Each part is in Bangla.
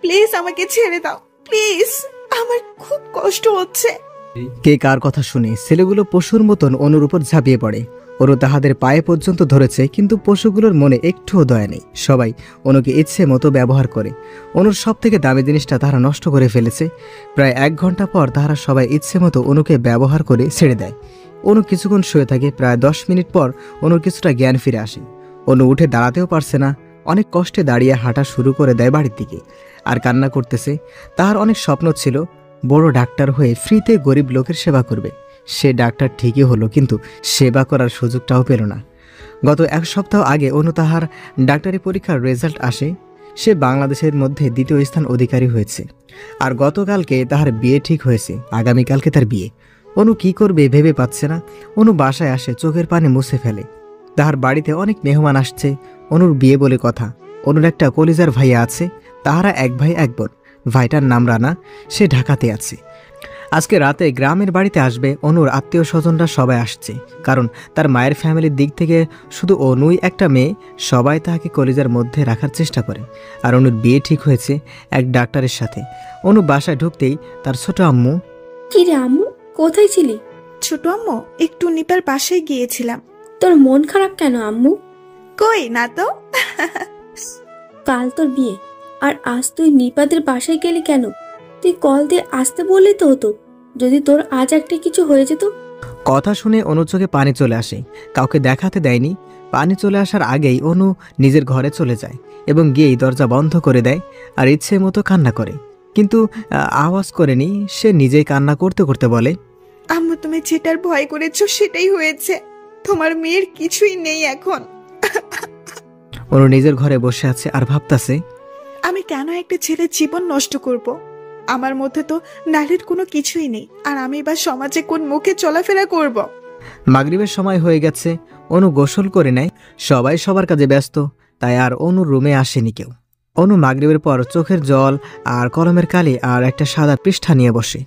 প্লিজ আমাকে ছেড়ে দাও, প্লিজ, আমার খুব কষ্ট হচ্ছে। কে কার কথা শুনে ছেলেগুলো পশুর মতন অনুর উপর ঝাঁপিয়ে পড়ে। অনু তাহাদের পায়ে পর্যন্ত ধরেছে, কিন্তু পশুগুলোর মনে একটুও দয়া নেই। সবাই অনুকে ইচ্ছে মতো ব্যবহার করে। অনুর সব থেকে দামি জিনিসটা তারা নষ্ট করে ফেলেছে। প্রায় 1 ঘন্টা পর তারা সবাই ইচ্ছে মতো অনুকে ব্যবহার করে ছেড়ে দেয়। অনু কিছুক্ষণ শুয়ে থাকে। প্রায় 10 মিনিট পর অনুর কিছুটা জ্ঞান ফিরে আসে। অনু উঠে দাঁড়াতেও পারছে না, অনেক কষ্টে দাঁড়িয়ে হাঁটা শুরু করে দেয় বাড়ির দিকে, আর কান্না করতেছে। তাহার অনেক স্বপ্ন ছিল বড় ডাক্তার হয়ে ফ্রিতে গরিব লোকের সেবা করবে। সে ডাক্তার ঠিকই হলো, কিন্তু সেবা করার সুযোগটাও পেল না। গত 1 সপ্তাহ আগে অনু তাহার ডাক্তারি পরীক্ষার রেজাল্ট আসে। সে বাংলাদেশের মধ্যে 2য় স্থান অধিকারী হয়েছে। আর গতকালকে তাহার বিয়ে ঠিক হয়েছে, আগামীকালকে তার বিয়ে। অনু কি করবে ভেবে পাচ্ছে না। অনু বাসায় আসে, চোখের পানি মুছে ফেলে। তাহার বাড়িতে অনেক মেহমান আসছে। অনুর বিয়ে বলে কথা। অনুর একটা কলিজার ভাইয়া আছে, তাহারা 1 ভাই 1 বোন। ভাইটার নাম রানা, সে ঢাকাতে আছে। আজকে রাতে গ্রামের বাড়িতে আসবে। অনুর আত্মীয় স্বজনরা সবাই আসছে, কারণ তার মায়ের ফ্যামিলির দিক থেকে শুধু অনুই একটা মেয়ে। সবাই তাকে কলিজার মধ্যে রাখার চেষ্টা করে। আর অনুর বিয়ে ঠিক হয়েছে এক ডাক্তারের সাথে। অনু বাসায় ঢুকতেই তার ছোট আম্মু, কি রে আম্মু, কোথায় ছিলি? ছোট আম্মু, একটু নিপার বাসায় গিয়েছিলাম। তোর মন খারাপ কেন আম্মু? কই না তো। কাল তোর বিয়ে, আর আজ তুই নিপাদের বাসায় গেলি কেন? তুই কল দিয়ে আসতে বললি তো হতো, যদি তোর আজ একটা কিছু হয়ে যেত। কথা শুনে অনুর চোখে পানি চলে আসে। কাউকে দেখাতে দেয়নি। পানি চলে আসার আগেই অনু নিজের ঘরে চলে যায় এবং গিয়েই দরজা বন্ধ করে দেয়, আর ইচ্ছে মতো কান্না করে। কিন্তু আওয়াজ করেনি। সে নিজেই কান্না করতে করতে বলে, আম্মু, তুমি যেটার ভয় করেছো সেটাই হয়েছে। তোমার মেয়ের কিছুই নেই এখন। অনু নিজের ঘরে বসে আছে আর ভাবতাছে, আমি কেন একটা ছেলের জীবন নষ্ট করব? আমার মধ্যে তো নারীর কোনো কিছুই নেই, আর আমি বা সমাজে কোন মুখে চলাফেরা করব? মাগরিবের সময় হয়ে গেছে। অনু গোসল করে নেয়। সবাই সবার কাজে ব্যস্ত, তাই আর অনুর রুমে আসেনি কেউ। অনু মাগরিবের পর চোখের জল আর কলমের কালি আর একটা সাদা পৃষ্ঠা নিয়ে বসে।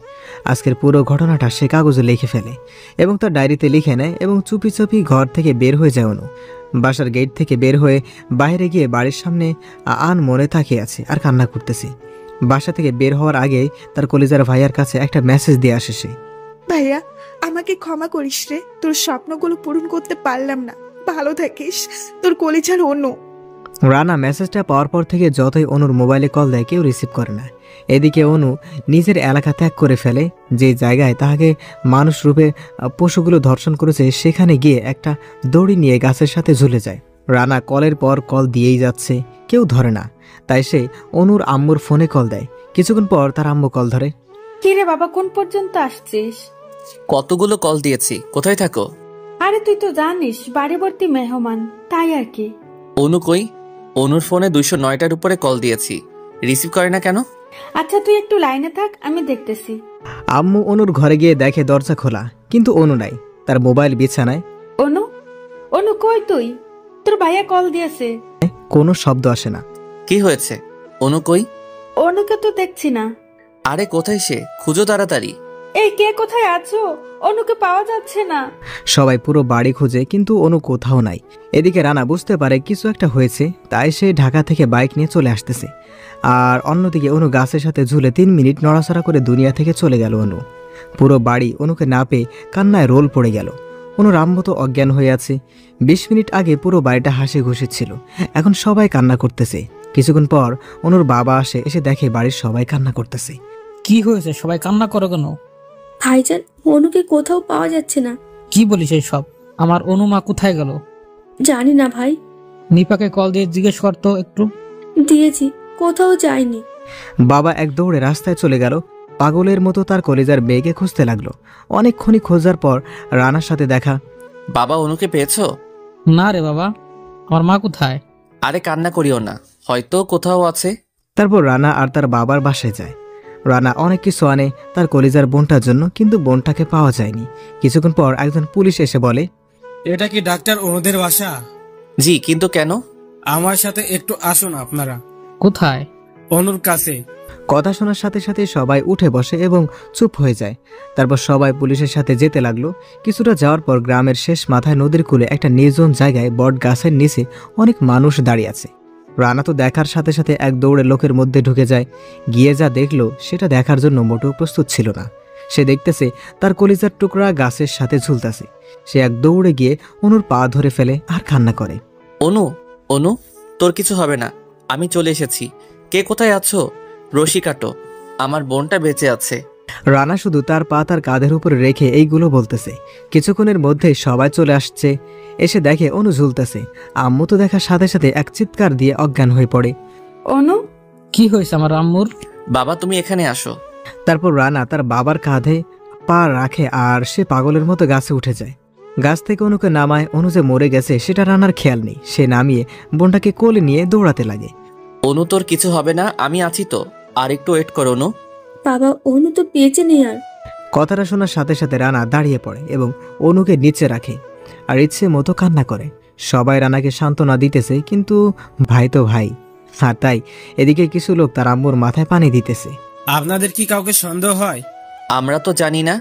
আজকের পুরো ঘটনাটা সে কাগজে লিখে ফেলে এবং তার ডায়েরিতে লিখে নেয় এবং চুপি চুপি ঘর থেকে বের হয়ে যায়। অনু বাসার গেট থেকে বের হয়ে বাইরে গিয়ে বাড়ির সামনে আন মনে তাকিয়ে আছে আর কান্না করতেছে। বাসা থেকে বের হওয়ার আগে তার কলিজার ভাইয়ার কাছে একটা মেসেজ দিয়ে আসে সে, ভাইয়া, আমাকে ক্ষমা করিস রে, তোর স্বপ্নগুলো পূরণ করতে পারলাম না। ভালো থাকিস, তোর কলিজার অনু। রানা মেসেজটা পাওয়ার পর থেকে যতই অনুর মোবাইলে কল দেয়, কেউ রিসিভ করে না। এদিকে অনু নিজের এলাকা ত্যাগ করে ফেলে। যে জায়গায় তাহাকে মানুষ রূপে পশুগুলো ধর্ষণ করেছে, সেখানে গিয়ে একটা দড়ি নিয়ে গাছের সাথে ঝুলে যায়। রানা কলের পর কল দিয়েই যাচ্ছে, কেউ ধরে না। তাই সে অনুর আম্মুর ফোনে কল দেয়। কিছুক্ষণ পর তার আম্মু কল ধরে। কি রে বাবা, কোন পর্যন্ত আসছিস? কতগুলো কল দিয়েছি, কোথায় থাকো? আরে তুই তো জানিস বাড়ি ভর্তি মেহমান, তাই আর কি। অনু কই? অনুর ফোনে 209টার উপরে কল দিয়েছি, রিসিভ করে না কেন? আচ্ছা তুই একটু লাইনে থাক, আমি দেখতেছি। আম্মু অনুর ঘরে গিয়ে দেখে দরজা খোলা, কিন্তু অনু নাই। তার মোবাইল বিছানায়। অনু, অনু কই তুই? তোর ভাইয়া কল দিয়েছে। কোনো শব্দ আসে না। কি হয়েছে? অনু কই? অনুকে তো দেখছি না। আরে কোথায় সে? খুঁজো তাড়াতাড়ি। এই কে কোথায় আছো? অনুকে পাওয়া যাচ্ছে না। সবাই পুরো বাড়ি খুঁজে, কিন্তু অনু কোথাও নাই। এদিকে রানা বুঝতে পারে কিছু একটা হয়েছে, তাই সে ঢাকা থেকে বাইক নিয়ে চলে আসতেছে। আর অন্যদিকে অনু গাছের সাথে ঝুলে 3 মিনিট নড়াচড়া করে দুনিয়া থেকে চলে গেল। অনু পুরো বাড়ি অনুকে না পেয়ে কান্নায় রোল পড়ে গেল। অনুর আম্মু তো অজ্ঞান হয়ে আছে। 20 মিনিট আগে পুরো বাড়িটা হাসি খুশি ছিল, এখন সবাই কান্না করতেছে। কিছুক্ষণ পর অনুর বাবা আসে, এসে দেখে বাড়ির সবাই কান্না করতেছে। কি হয়েছে, সবাই কান্না করো কেন? ভাইজান, অনুকে কোথাও পাওয়া যাচ্ছে না। কি বলিস সব? আমার অনুমা কোথায় গেল? জানি না ভাই। নিপাকে কল দিয়ে জিজ্ঞেস করতো একটু। দিয়েছি, কোথাও যায়নি। বাবা এক দৌড়ে রাস্তায় চলে গেল। পাগলের মতো তার কলেজার মেয়েকে খুঁজতে লাগলো। অনেকক্ষণই খোঁজার পর রানার সাথে দেখা। বাবা, অনুকে পেয়েছো? না রে বাবা, আমার মা কোথায়? আরে কান্না করিও না, হয়তো কোথাও আছে। তারপর রানা আর তার বাবার বাসায় যায়। রানা অনেক কিছু আনে তার কলিজার বোনটার জন্য, কিন্তু বোনটাকে পাওয়া যায়নি। কিছুক্ষণ পর একজন পুলিশ এসে বলে, এটা কি ডাক্তার অনুদের বাসা? জি, কিন্তু কেন? আমার সাথে একটু আসুন আপনারা। কোথায়? অনুর কাছে। কথা শোনার সাথে সাথে সবাই উঠে বসে এবং চুপ হয়ে যায়। তারপর সবাই পুলিশের সাথে যেতে লাগলো। কিছুটা যাওয়ার পর গ্রামের শেষ মাথায় নদীর কূলে একটা নির্জন জায়গায় বট গাছের নিচে অনেক মানুষ দাঁড়িয়ে আছে। রানা তো দেখার সাথে সাথে এক দৌড়ে লোকের মধ্যে ঢুকে যায়। গিয়ে যা দেখলো সেটা দেখার জন্য মোটেও প্রস্তুত ছিল না। সে দেখতেছে তার কলিজার টুকরা গাছের সাথে ঝুলতেছে। সে এক দৌড়ে গিয়ে অনুর পা ধরে ফেলে আর কান্না করে। অনু, অনু, তোর কিছু হবে না, আমি চলে এসেছি। কে কোথায় আছো? রশি কাটো, আমার বোনটা বেঁচে আছে। রানা শুধু তার পা তার কাঁধের উপরে রেখে এইগুলো বলতেছে। কিছুক্ষণের মধ্যেই সবাই চলে আসছে। এসে দেখে অনু ঝুলতেছে। আম্মু তো দেখার সাথে সাথে এক চিৎকার দিয়ে অজ্ঞান হয়ে পড়ে। অনু, কি হয়েছে আমার আম্মুর? বাবা তুমি এখানে আসো। তারপর রানা তার বাবার কাঁধে পা রাখে আর সে পাগলের মতো গাছে উঠে যায়। গাছ থেকে অনুকে নামায়। অনু যে মরে গেছে সেটা রানার খেয়াল নেই। সে নামিয়ে বোনটাকে কোলে নিয়ে দৌড়াতে লাগে। অনু তোর কিছু হবে না, আমি আছি তো, আর একটু ওয়েট করো অনু। বাবা, অনু তো বেঁচে নেই আর। কথাটা শোনার সাথে সাথে রানা দাঁড়িয়ে পড়ে এবং অনুকে নিচে রাখে আর ইচ্ছে মতো কান্না করে। সবাই রানাকে সান্ত্বনা দিতেছে, কিন্তু ভাই তো ভাই। আর তাই এদিকে কিছু লোক তার আম্মুর মাথায় পানি দিতেছে। আপনাদের কি কাউকে সন্দেহ হয়? আমরা তো জানি না।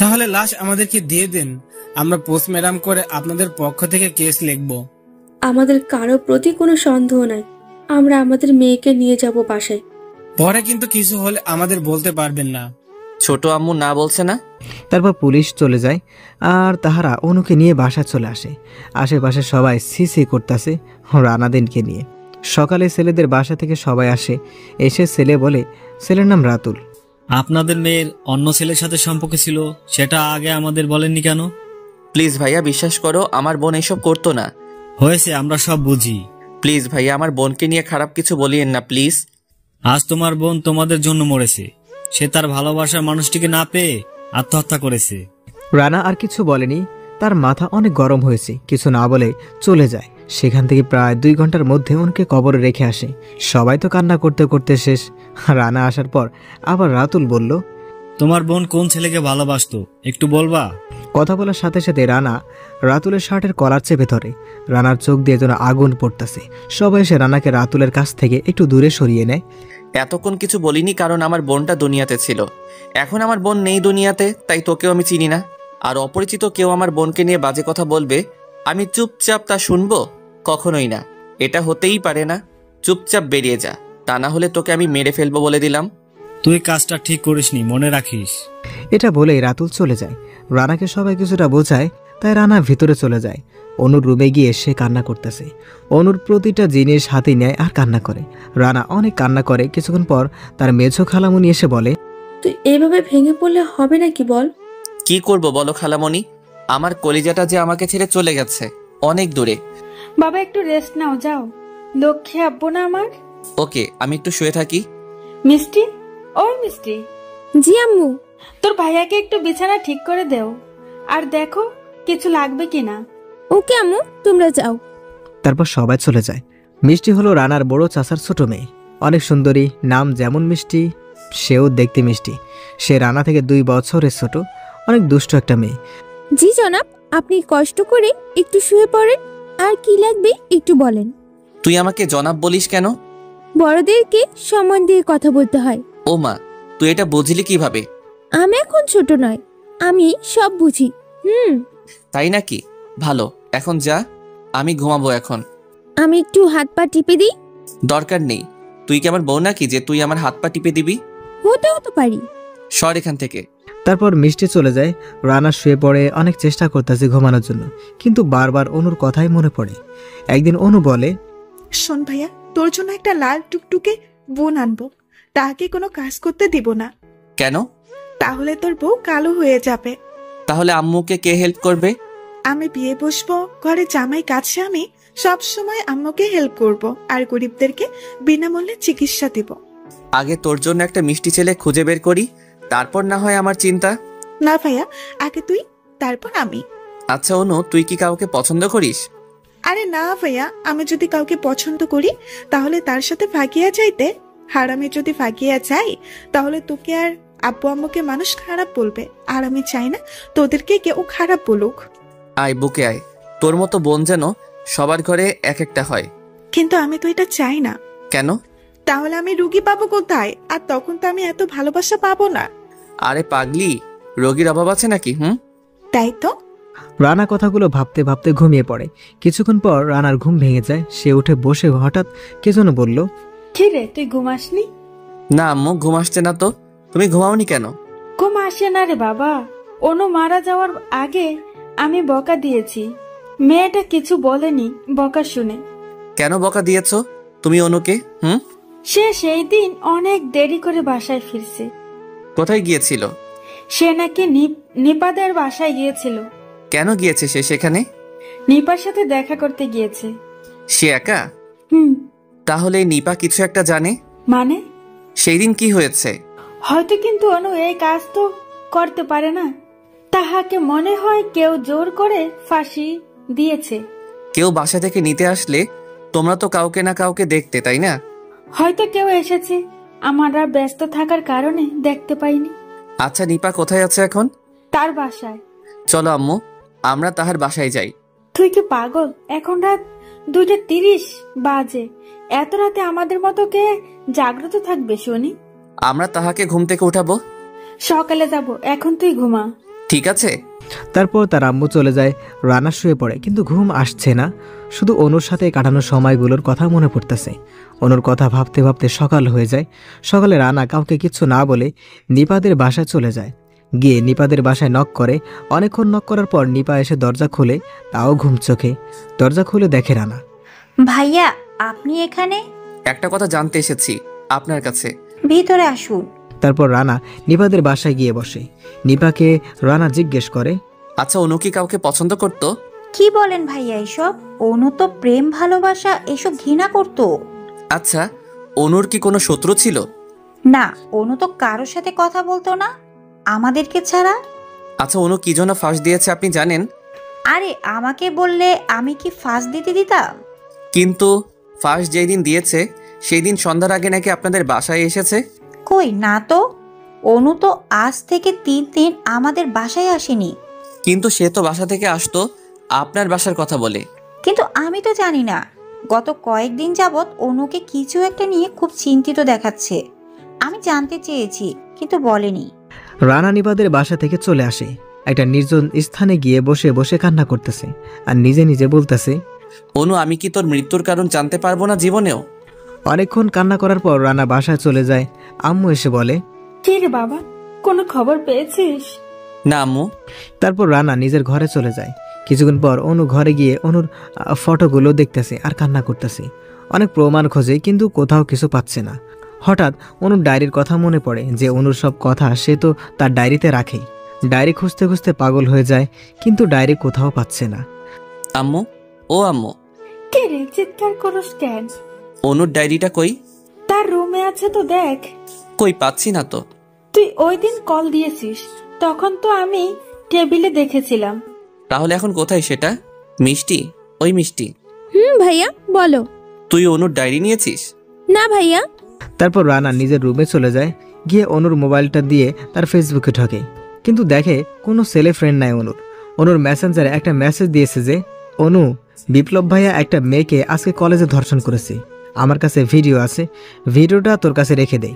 তাহলে লাশ আমাদেরকে দিয়ে দেন, আমরা পোস্টমর্টম করে আপনাদের পক্ষ থেকে কেস লিখব। আমাদের কারো প্রতি কোনো সন্দেহ নাই। আমরা আমাদের মেয়েকে নিয়ে যাব বাসায়। পরে কিন্তু কিছু হলে আমাদের বলতে পারবেন না। ছোট আম্মু না বলছে না? তারপর পুলিশ চলে যায় আর তাহারা অনুকে নিয়ে বাসায় চলে আসে। আশেপাশে সবাই সিসি করতেছে রানাদিনকে নিয়ে। সকালে ছেলেদের বাসা থেকে সবাই আসে। এসে ছেলে বলে, ছেলের নাম রাতুল। আপনাদের মেয়ের অন্য ছেলের সাথে সম্পর্ক ছিল, সেটা আগে আমাদের বলেননি কেন? প্লিজ ভাইয়া, বিশ্বাস করো, আমার বোন এসব করতো না। হয়েছে, আমরা সব বুঝি। প্লিজ ভাইয়া, আমার বোনকে নিয়ে খারাপ কিছু বলিয়েন না প্লিজ। আজ তোমার বোন তোমাদের জন্য মরেছে। সে তার ভালোবাসার মানুষটিকে না পেয়ে আত্মহত্যা করেছে। রানা আর কিছু বলেনি। তার মাথা অনেক গরম হয়েছে। কিছু না বলে চলে যায়। সেখান থেকে প্রায় 2 ঘন্টার মধ্যে ওনকে কবরে রেখে আসে। সবাই তো কান্না করতে করতে শেষ। রানা আসার পর আবার রাতুল বলল, তোমার বোন কোন ছেলেকে ভালোবাসতো একটু বলবা? কথা বলার সাথে সাথে রানা রাতুলের শার্টের কলার চেপে ধরে। রানার চোখ দিয়ে যেন আগুন পড়তেছে। সবাই এসে রানাকে রাতুলের কাছ থেকে একটু দূরে সরিয়ে নেয়। এতক্ষণ কিছু বলিনি কারণ আমার বোনটা দুনিয়াতে ছিল। এখন আমার বোন নেই দুনিয়াতে, তাই তোকেও আমি চিনি না। আর অপরিচিত কেউ আমার বোনকে নিয়ে বাজে কথা বলবে, আমি চুপচাপ তা শুনবো? কখনোই না, এটা হতেই পারে না। চুপচাপ বেরিয়ে যা, তা না হলে তোকে আমি মেরে ফেলবো বলে দিলাম। তুই কাজটা ঠিক করিসনি, মনে রাখিস। এটা বলেই রাতুল চলে যায়। রানাকে সবাই কিছুটা বোঝায়, তাই রানা ভিতরে চলে যায়। অনুর রুমে গিয়ে সে কান্না করতেছে। অনুর প্রতিটা জিনিস হাতে নেয় আর কান্না করে। রানা অনেক কান্না করে। কিছুক্ষণ পর তার মেঝো খালামুনি এসে বলে, তুই এভাবে ভেঙে পড়লে হবে নাকি বল? কি করব বলো খালামণি, আমার কলিজাটা যে আমাকে ছেড়ে চলে গেছে অনেক দূরে। বাবা একটু রেস্ট নাও, যাও। লক্ষ্মী আব্বু না আমার। ওকে, আমি একটু শুয়ে থাকি। মিষ্টি, ও মিষ্টি, জি আম্মু। তোর ভাইয়াকে একটু বিছানা ঠিক করে দেও, আর দেখো কিছু লাগবে কিনা। ওকে আম্মু, তোমরা যাও। তারপর সবাই চলে যায়। মিষ্টি হলো রানার বড় চাচার ছোট মেয়ে। অনেক সুন্দরী, নাম যেমন মিষ্টি সেও দেখতে মিষ্টি। সে রানা থেকে 2 বছরের ছোট। অনেক দুষ্ট একটা মেয়ে। জি জনাব, আপনি কষ্ট করে একটু শুয়ে পড়েন। আর কি লাগবে একটু বলেন। তুই আমাকে জনাব বলিস কেন? বড়দেরকে সম্মান দিয়ে কথা বলতে হয়। ও মা, তুই এটা বুঝলি কিভাবে? আমি এখন ছোট নয়, আমি সব বুঝি। তাই নাকি? ভালো, এখন যা, আমি ঘুমাবো এখন। আমি একটু হাত পা টিপে দিই। দরকার নেই, তুই কি আমার বউ নাকি যে তুই আমার হাত পা টিপে দিবি? হতেও তো পারি। সর এখান থেকে। তারপর মিষ্টি চলে যায়। রানা শুয়ে পড়ে। অনেক চেষ্টা করতেছে ঘুমানোর জন্য, কিন্তু বারবার অনুর কথাই মনে পড়ে। একদিন অনু বলে, শোন ভাইয়া, তোর জন্য একটা লাল টুকটুকে বোন আনবো। তাকে কোনো কাজ করতে দিব না। কেন? তাহলে তোর বউ কালো হয়ে যাবে। তাহলে আম্মুকে কে হেল্প করবে? আমি বিয়ে বসবো, ঘরে জামাই কাছে, আমি সব সময় আম্মুকে হেল্প করব আর গরিবদেরকে বিনামূল্যে চিকিৎসা দিব। আগে তোর জন্য একটা মিষ্টি ছেলে খুঁজে বের করি, তারপর না হয় আমার চিন্তা। না ভাইয়া, আগে তুই, তারপর আমি। আচ্ছা অনু, তুই কি কাউকে পছন্দ করিস? আরে না ভাইয়া, আমি যদি কাউকে পছন্দ করি তাহলে তার সাথে ভাগিয়া যাইতে। আর আমি যদি ভাগিয়া যাই তাহলে তোকে আর আব্বু আম্মুকে মানুষ খারাপ বলবে, আর আমি চাই না তোদেরকে কেউ খারাপ বলুক। আয় বুকে আয়, তোর মতো বোন যেন সবার ঘরে এক একটা হয়। কিন্তু আমি তো এটা চাই না। কেন? তাহলে আমি রুগী পাবো কোথায়? আর তখন তো আমি এত ভালোবাসা পাবো না। আরে পাগলি, রোগীর অভাব আছে নাকি? তাই তো। রানা কথাগুলো ভাবতে ভাবতে ঘুমিয়ে পড়ে। কিছুক্ষণ পর রানার ঘুম ভেঙে যায়। সে উঠে বসে হঠাৎ কে যেন বলল, কি রে, তুই ঘুমাসনি? না আম্মু, ঘুম আসছে না তো। তুমি ঘুমাওনি কেন? ঘুম আসে না রে বাবা। অনু মারা যাওয়ার আগে আমি বকা দিয়েছি। মেয়েটা কিছু বলেনি বকা শুনে। কেন বকা দিয়েছো তুমি অনুকে? সে সেই দিন অনেক দেরি করে বাসায় ফিরছে। কোথায় গিয়েছিল? সে নাকি নিপাদের বাসায় গিয়েছিল। কেন গিয়েছে সে সেখানে? নিপার সাথে দেখা করতে গিয়েছে। সে একা? হুম। তাহলে নিপা কিছু একটা জানে? মানে? সেই দিন কি হয়েছে? হয়তো, কিন্তু অনু এই কাজ তো করতে পারে না। তাহাকে মনে হয় কেউ জোর করে ফাঁসি দিয়েছে। কেউ বাসা থেকে নিতে আসলে তোমরা তো কাউকে না কাউকে দেখতে, তাই না? হয়তো কেউ এসেছে, আমরা ব্যস্ত থাকার কারণে দেখতে পাইনি। আচ্ছা, নিপা কোথায় আছে এখন? তার বাসায়। চলো আম্মু, আমরা তাহার বাসায় যাই। তুই কি পাগল? এখন রাত 2:30 বাজে। এত রাতে আমাদের মতো কে জাগ্রত থাকবে শুনি? আমরা তাহাকে ঘুম থেকে উঠাবো। সকালে যাব, এখন তুই ঘুমা। ঠিক আছে। তারপর তার আম্মু চলে যায়। রানা শুয়ে পড়ে, কিন্তু ঘুম আসছে না। শুধু অনুর সাথে কাটানো সময়গুলোর কথা মনে পড়তেছে। অনুর কথা ভাবতে ভাবতে সকাল হয়ে যায়। সকালে রানা কাউকে কিচ্ছু না বলে নিপাদের বাসায় চলে যায়। গিয়ে নিপাদের বাসায় নক করে। অনেকক্ষণ নক করার পর নিপা এসে দরজা খুলে, তাও ঘুম চোখে। দরজা খুলে দেখে রানা। ভাইয়া, আপনি এখানে? একটা কথা জানতে এসেছি আপনার কাছে। ভিতরে আসুন। তারপর রানা নিপাদের বাসায় গিয়ে বসে। নিপাকে রানা জিজ্ঞেস করে, আচ্ছা, অনু কি কাউকে পছন্দ করতো? কি বলেন ভাইয়া এসব? অনু তো প্রেম ভালোবাসা এসব ঘৃণা করতো। আচ্ছা, অনুর কি কোনো শত্রু ছিল? না, অনু তো কারোর সাথে কথা বলতো না আমাদেরকে ছাড়া। আচ্ছা, অনু কি জন্য ফাঁস দিয়েছে আপনি জানেন? আরে আমাকে বললে আমি কি ফাঁস দিতে দিতাম? কিন্তু ফাঁস যেই দিন দিয়েছে সেই দিন সন্ধ্যার আগে নাকি আপনাদের বাসায় এসেছে। কই না তো, অনু তো আজ থেকে 3 দিন আমাদের বাসায় আসেনি। কিন্তু সে তো বাসা থেকে আসতো আপনার বাসার কথা বলে। কিন্তু আমি তো জানি না। গত কয়েকদিন যাবৎ অনুকে কিছু একটা নিয়ে খুব চিন্তিত দেখাচ্ছে। আমি জানতে চেয়েছি কিন্তু বলেনি। রানা নিপাদের বাসা থেকে চলে আসে। একটা নির্জন স্থানে গিয়ে বসে বসে কান্না করতেছে আর নিজে নিজে বলতেছে, অনু, আমি কি তোর মৃত্যুর কারণ জানতে পারবো না জীবনেও? অনেকক্ষণ কান্না করার পর রানা বাসায় চলে যায়। আম্মু এসে বলে, কি রে বাবা, কোনো খবর পেয়েছিস? না আম্মু। তারপর রানা নিজের ঘরে চলে যায়। কিছুক্ষণ পর অনু ঘরে গিয়ে অনুর ফটোগুলো দেখতেছে আর কান্না করতেছে। অনেক প্রমাণ খোঁজে, কিন্তু কোথাও কিছু পাচ্ছে না। হঠাৎ অনুর ডায়েরির কথা মনে পড়ে যে অনুর সব কথা সে তো তার ডায়েরিতে রাখে। ডায়েরি খুঁজতে খুঁজতে পাগল হয়ে যায়, কিন্তু ডায়েরি কোথাও পাচ্ছে না। আম্মু, ও আম্মু। কে রে, চিৎকার করস কেন? অনুর ডায়েরিটা কই? তার রুমে আছে তো দেখ। কই, পাচ্ছি না তো। তুই ওই দিন কল দিয়েছিস, তখন তো আমি টেবিলে দেখেছিলাম। তাহলে এখন কোথায় সেটা? মিষ্টি, ওই মিষ্টি। ভাইয়া বলো। তুই অনুর ডায়েরি নিয়েছিস? না ভাইয়া। তারপর রানা নিজের রুমে চলে যায়। গিয়ে অনুর মোবাইলটা দিয়ে তার ফেসবুকে ঢোকে, কিন্তু দেখে কোনো ছেলে ফ্রেন্ড নাই অনুর। অনুর মেসেঞ্জারে একটা মেসেজ দিয়েছে যে, অনু, বিপ্লব ভাইয়া একটা মেয়েকে আজকে কলেজে ধর্ষণ করেছে। আমার কাছে ভিডিও আছে, ভিডিওটা তোর কাছে রেখে দে।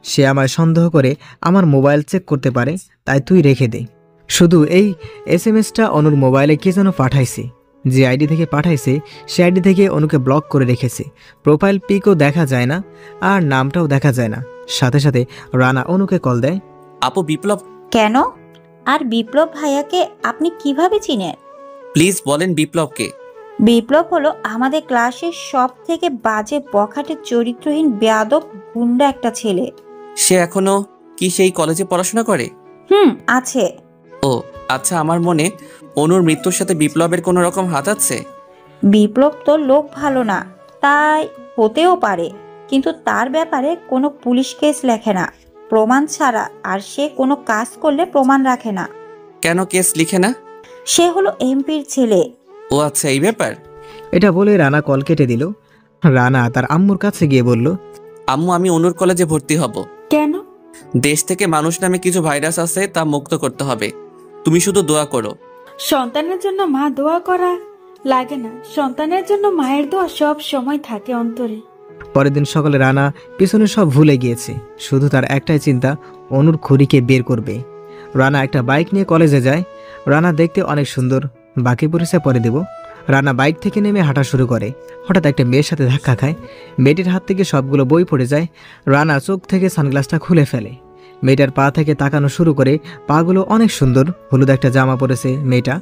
সে আমায় সন্দেহ করে আমার মোবাইল চেক করতে পারে, তাই তুই রেখে দে। শুধু এই SMS-টা অনুর মোবাইলে কে যেন পাঠাইছে। যে আইডি থেকে পাঠাইছে সে আইডি থেকে অনুকে ব্লক করে রেখেছে। প্রোফাইল পিকও দেখা যায় না আর নামটাও দেখা যায় না। সাথে সাথে রানা অনুকে কল দেয়। আপু, বিপ্লব। কেন? আর বিপ্লব ভাইয়াকে আপনি কিভাবে চিনেন? প্লিজ বলেন বিপ্লবকে। বিপ্লব হলো আমাদের ক্লাসের সব থেকে বাজে বখাটে চরিত্রহীন বেয়াদব গুন্ডা একটা ছেলে। সে এখনো কি সেই কলেজে পড়াশোনা করে? আছে। ও আচ্ছা, আমার মনে অনুর মৃত্যুর সাথে বিপ্লবের কোনো রকম হাত আছে। বিপ্লব তো লোক ভালো না, তাই হতেও পারে, কিন্তু তার ব্যাপারে কোনো পুলিশ কেস লেখে না প্রমাণ ছাড়া, আর সে কোনো কাজ করলে প্রমাণ রাখে না। কেন কেস লিখে না? সে হলো এমপির ছেলে। ও আচ্ছা, এই ব্যাপার। এটা বলে রানা কল কেটে দিল। রানা তার আম্মুর কাছে গিয়ে বলল, আম্মু, আমি অনুর কলেজে ভর্তি হব। কেন? দেশ থেকে মানুষ নামে কিছু ভাইরাস আছে, তা মুক্ত করতে হবে। তুমি শুধু দোয়া করো। সন্তানের জন্য মা দোয়া করা লাগে না, সন্তানের জন্য মায়ের দোয়া সব সময় থাকে অন্তরে। পরের দিন সকালে রানা পিছনে সব ভুলে গিয়েছে। শুধু তার একটাই চিন্তা, অনুর খুড়িকে বের করবে। রানা একটা বাইক নিয়ে কলেজে যায় রানা দেখতে অনেক সুন্দর, বাকি পরিচয় পরে দেব। রানা বাইক থেকে নেমে হাঁটা শুরু করে। হঠাৎ একটা মেয়ের সাথে ধাক্কা খায়। মেয়েটির হাত থেকে সবগুলো বই পড়ে যায়। রানা চোখ থেকে সানগ্লাসটা খুলে ফেলে। মেয়েটার পা থেকে তাকানো শুরু করে। পাগুলো অনেক সুন্দর, হলুদ একটা জামা পরেছে মেয়েটা।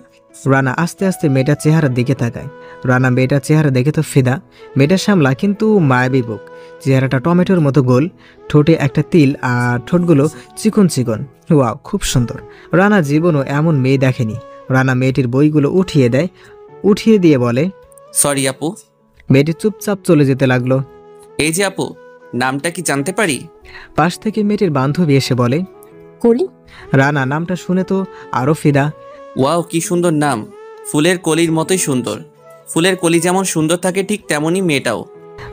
রানা আস্তে আস্তে মেয়েটার চেহারার দিকে তাকায়। রানা মেয়েটার চেহারা দেখে তো ফিদা। মেয়েটা শ্যামলা কিন্তু মায়াবী বুক, চেহারাটা টমেটোর মতো গোল, ঠোঁটে একটা তিল আর ঠোঁটগুলো চিকন চিকন। ওয়াও, খুব সুন্দর। রানা জীবনও এমন মেয়ে দেখেনি। রানা মেয়েটির বইগুলো উঠিয়ে দিয়ে বলে, সরি আপু। মেয়েটি চুপচাপ চলে যেতে লাগলো। এই যে আপু, নামটা কি জানতে পারি? পাশ থেকে মেয়েটির বান্ধবী এসে বলে, কলি। রানা নামটা শুনে তো আরো ফিদা। ওয়াও, কি সুন্দর নাম, ফুলের কলির মতোই সুন্দর। ফুলের কলি যেমন সুন্দর থাকে ঠিক তেমনই মেয়েটাও।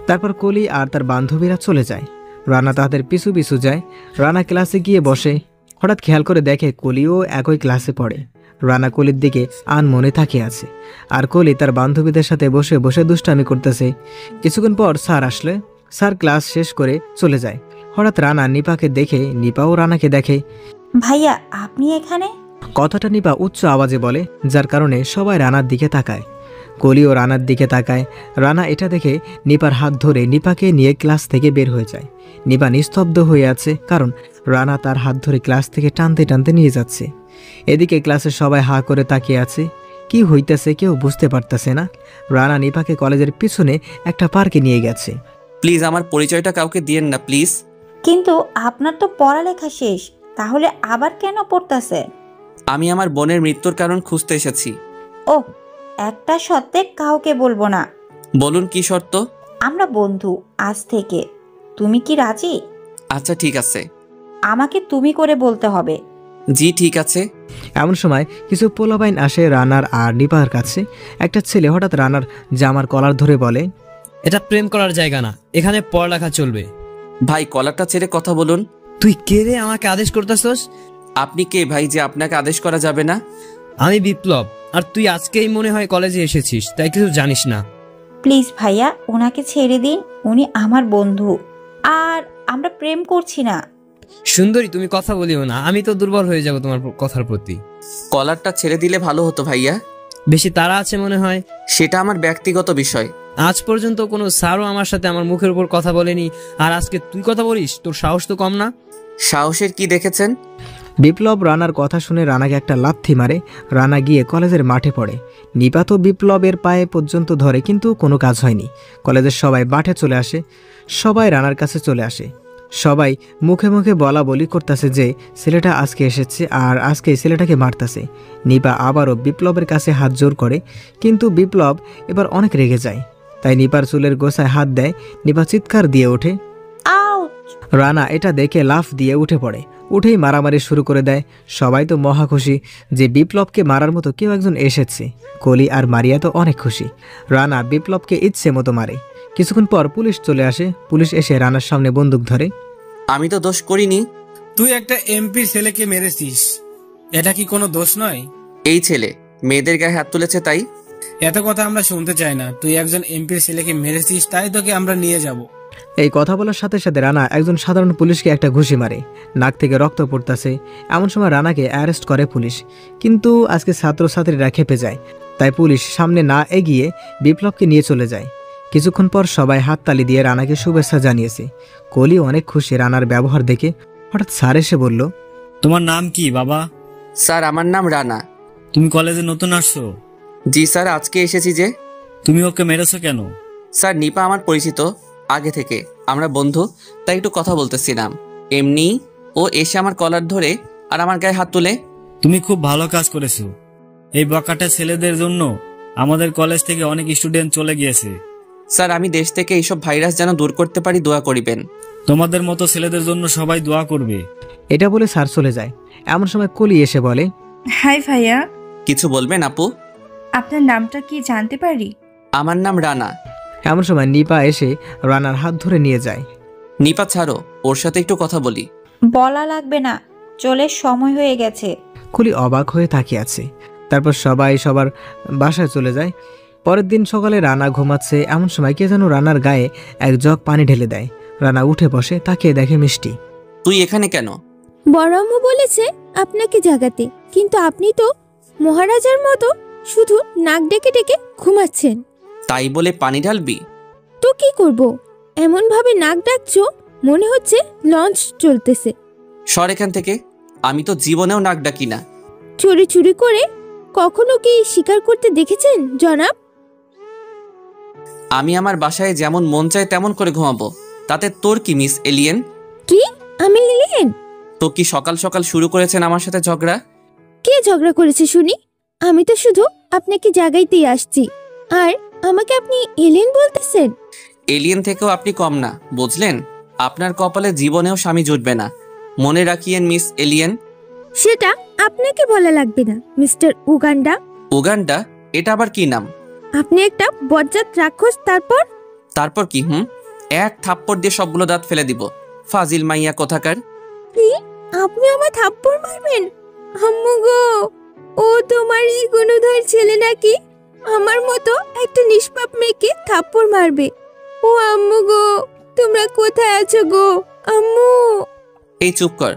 তারপর কলি আর তার বান্ধবীরা চলে যায়। রানা তাদের পিছু পিছু যায়। রানা ক্লাসে গিয়ে বসে। হঠাৎ খেয়াল করে দেখে কলিও একই ক্লাসে পড়ে। রানা কলির দিকে আনমনে তাকিয়ে আছে, আর কলি তার বান্ধবীদের সাথে বসে বসে দুষ্টামি করতেছে। কিছুক্ষণ পর স্যার আসলে। স্যার ক্লাস শেষ করে চলে যায়। হঠাৎ রানা নিপাকে দেখে, নিপাও রানাকে দেখে। ভাইয়া, আপনি এখানে? কথাটা নিপা উচ্চ আওয়াজে বলে, যার কারণে সবাই রানার দিকে তাকায়। কলিও রানার দিকে তাকায়। রানা এটা দেখে নিপার হাত ধরে নিপাকে নিয়ে ক্লাস থেকে বের হয়ে যায়। নিপা নিস্তব্ধ হয়ে আছে, কারণ রানা তার হাত ধরে ক্লাস থেকে টানতে টানতে নিয়ে যাচ্ছে। এদিকে ক্লাসের সবাই হা করে তাকিয়ে আছে। কি হইতেছে কেউ বুঝতে পারতেছে না। রানা নিপাকে কলেজের পিছনে একটা পার্কে নিয়ে গেছে। প্লিজ আমার পরিচয়টা কাউকে দিয়েন না প্লিজ। কিন্তু আপনার তো পড়ালেখা শেষ, তাহলে আবার কেন পড়তেছে? আমি আমার বোনের মৃত্যুর কারণ খুঁজতে এসেছি। ও, একটা সত্ত্বে কাউকে বলবো না। বলুন কি শর্ত? আমরা বন্ধু আজ থেকে। তুমি কি রাজি? আচ্ছা ঠিক আছে। আমাকে তুমি করে বলতে হবে। জি ঠিক আছে। এমন সময় কিছু পোলাপাইন আসে রানার আর নিপার কাছে। একটা ছেলে হঠাৎ রানার জামার কলার ধরে বলে, এটা প্রেম করার জায়গা না, এখানে পড়ালেখা চলবে। ভাই কলারটা ছেড়ে কথা বলুন। তুই কে রে আমাকে আদেশ করতেছস? আপনি কে ভাই যে আপনাকে আদেশ করা যাবে না? আমি বিপ্লব, আর তুই আজকেই মনে হয় কলেজে এসেছিস, তাই কিছু জানিস না। প্লিজ ভাইয়া, ওনাকে ছেড়ে দিন। উনি আমার বন্ধু, আর আমরা প্রেম করছি না। সুন্দরী, তুমি কথা বলিও না, আমি তো দুর্বল হয়ে যাব তোমার কথার প্রতি। কলারটা ছেড়ে দিলে ভালো হতো ভাইয়া। বেশি তাড়া আছে মনে হয়। সেটা আমার ব্যক্তিগত বিষয়। আজ পর্যন্ত কোনো স্যারও আমার সাথে আমার মুখের উপর কথা বলেনি, আর আজকে তুই কথা বলিস? তোর সাহস তো কম না। সাহসের কি দেখেছেন? বিপ্লব রানার কথা শুনে রানাকে একটা লাথি মারে। রানা গিয়ে কলেজের মাঠে পড়ে। নিপা তো বিপ্লবের পায়ে পর্যন্ত ধরে, কিন্তু কোনো কাজ হয়নি। কলেজের সবাই মাঠে চলে আসে। সবাই রানার কাছে চলে আসে। সবাই মুখে মুখে বলা বলি করতেছে যে ছেলেটা আজকে এসেছে আর আজকে ছেলেটাকে মারতেছে। নিপা আবারও বিপ্লবের কাছে হাত জোর করে, কিন্তু বিপ্লব এবার অনেক রেগে যায়। তাই নিপার চুলের গোছায় হাত দেয়। নিপা চিৎকার দিয়ে ওঠে। রানা এটা দেখে লাফ দিয়ে উঠে পড়ে। উঠেই মারামারি শুরু করে দেয়। সবাই তো মহা খুশি যে বিপ্লবকে মারার মতো কেউ একজন এসেছে। কলি আর মারিয়া তো অনেক খুশি। রানা বিপ্লবকে ইচ্ছে মতো মারে। কিছুক্ষণ পর পুলিশ চলে আসে। পুলিশ এসে রানার সামনে বন্দুক ধরে। আমি তো দোষ করিনি। তুই একটা এমপির ছেলেকে মেরেছিস, এটা কি কোনো দোষ নয়? এই ছেলে মেয়েদের গায়ে হাত তুলেছে তাই? এত কথা আমরা শুনতে চাই না। তুই একজন এমপির ছেলেকে মেরেছিস, তাই তোকে আমরা নিয়ে যাব। এই কথা বলার সাথে সাথে রানা একজন সাধারণ পুলিশকে একটা ঘুষি মারে। নাক থেকে রক্ত পড়তেছে। এমন সময় রানাকে অ্যারেস্ট করে পুলিশ। কিন্তু আজকে ছাত্রছাত্রীরা খেপে যায়, তাই পুলিশ সামনে না এগিয়ে বিপ্লবকে নিয়ে চলে যায়। কিছুক্ষণ পর সবাই হাততালি দিয়ে রানাকে শুভেচ্ছা জানিয়েছে। কলি অনেক খুশি রানার ব্যবহার দেখে। হঠাৎ স্যার এসে বলল, তোমার নাম কি বাবা? স্যার আমার নাম রানা। তুমি কলেজে নতুন আসছো? জি স্যার, আজকে এসেছি। যে তুমি ওকে মেরেছো কেন? স্যার নিপা আমার পরিচিত আগে থেকে, আমরা বন্ধু, তাই একটু কথা বলতেছিলাম। এমনি ও এসে আমার কলার ধরে আর আমার গায়ে হাত তুলে। তুমি খুব ভালো কাজ করেছো। এই বকাটে ছেলেদের জন্য আমাদের কলেজ থেকে অনেক স্টুডেন্ট চলে গিয়েছে। স্যার আমি দেশ থেকে এইসব ভাইরাস যেন দূর করতে পারি, দোয়া করিবেন। তোমাদের মতো ছেলেদের জন্য সবাই দোয়া করবে। এটা বলে স্যার চলে যায়। এমন সময় কলি এসে বলে, হাই ভাইয়া, কিছু বলবেন আপু? আপনার নামটা কি জানতে পারি? আমার নাম রানা। এমন সময় নিপা এসে রানার হাত ধরে নিয়ে যায়। নিপা ছাড়ো, ওর সাথে একটু কথা বলি। বলা লাগবে না, চলে সময় হয়ে গেছে। কলি অবাক হয়ে তাকিয়ে আছে। তারপর সবাই সবার বাসায় চলে যায়। পরের দিন সকালে রানা ঘুমাচ্ছে। এমন সময় কে যেন রানার গায়ে এক জগ পানি ঢেলে দেয়। রানা উঠে বসে, তাকিয়ে দেখে মিষ্টি। তুই এখানে কেন? বড় আম্মু বলেছে আপনাকে জাগাতে, কিন্তু আপনি তো মহারাজার মতো শুধু নাক ডেকে ডেকে ঘুমাচ্ছেন। তাই বলে পানি ঢালবি? তো কি করব? এমন ভাবে নাক ডাকছো মনে হচ্ছে লঞ্চ চলতেছে। সর এখান থেকে, আমি তো জীবনেও নাক ডাকি না। চুরি চুরি করে কখনো কি শিকার করতে দেখেছেন জনাব? আমি আমার বাসায় যেমন মন চায় তেমন করে ঘুমাবো, তাতে তোর কি মিস এলিয়েন? কি আমি এলিয়েন? তো কি সকাল সকাল শুরু করেছেন আমার সাথে ঝগড়া? কে ঝগড়া করেছে শুনি? আমি তো শুধু আপনাকে জাগাইতেই আসছি, আর আমাকে আপনি এলিয়েন বলতেছেন? এলিয়েন থেকেও আপনি কম না, বুঝলেন? আপনার কপালে জীবনেও স্বামী জুটবে না, মনে রাখিয়েন মিস এলিয়েন। সেটা আপনাকে বলা লাগবে না মিস্টার উগান্ডা। উগান্ডা? এটা আবার কি নাম? আপনি একটা বজ্জাত রাক্ষস। তারপর কি? এক থাপ্পড় দিয়ে সবগুলো দাঁত ফেলে দিব, ফাজিল মাইয়া কোথাকার। কি? আপনি আমার থাপ্পড় মারবেন? আম্মু গো, ও তোমার এই গুণধর ছেলে নাকি আমার মতো একটা নিষ্পাপ মেয়েকে থাপ্পড় মারবে? ও আম্মু গো, তোমরা কোথায় আছো গো আম্মু? এই চুপ কর,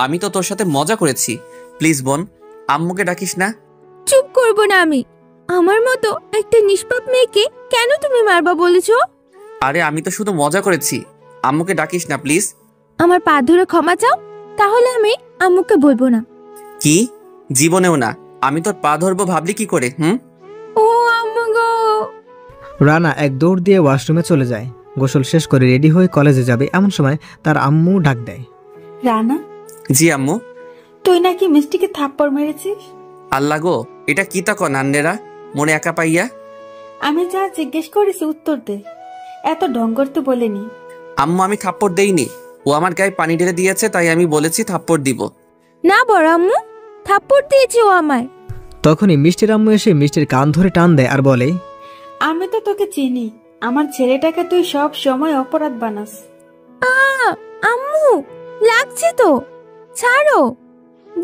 আমি তো তোর সাথে মজা করেছি। প্লিজ বোন, আম্মুকে ডাকিস না। চুপ করব না আমি। আমার মতো একটা নিষ্পাপ মেয়েকে কেন তুমি মারবা বলেছো? আরে আমি তো শুধু মজা করেছি, আম্মুকে ডাকিস না প্লিজ। আমার পা ধরে ক্ষমা চাও, তাহলে আমি আম্মুকে বলবো না। কি? জীবনেও না? আমি তোর পা ধরবো ভাবলি কি করে? ও আম্মু গো। রানা এক দৌড় দিয়ে ওয়াশরুমে চলে যায়। গোসল শেষ করে রেডি হয়ে কলেজে যাবে, এমন সময় তার আম্মু ডাক দেয়। রানা? জি আম্মু। তুই নাকি মিষ্টিকে থাপ্পড় মেরেছিস? আল্লাহ গো, এটা কি তা কন আন্নেরা, মনে একা পাইয়া। আমি যা জিজ্ঞেস করেছি উত্তর দে, এত ঢং করতে বলিনি। আম্মু আমি থাপ্পড় দেইনি, ও আমার গায়ে পানি ঢেলে দিয়েছে, তাই আমি বলেছি থাপ্পড় দিব। না বড় আম্মু, থাপ্পড় দিয়েছে ও আমায়। তখনই মিষ্টির আম্মু এসে মিষ্টির কান ধরে টান দেয় আর বলে, আমি তো তোকে চিনি, আমার ছেলেটাকে তুই সব সময় অপরাধ বানাস। আম্মু লাগছে তো, ছাড়ো।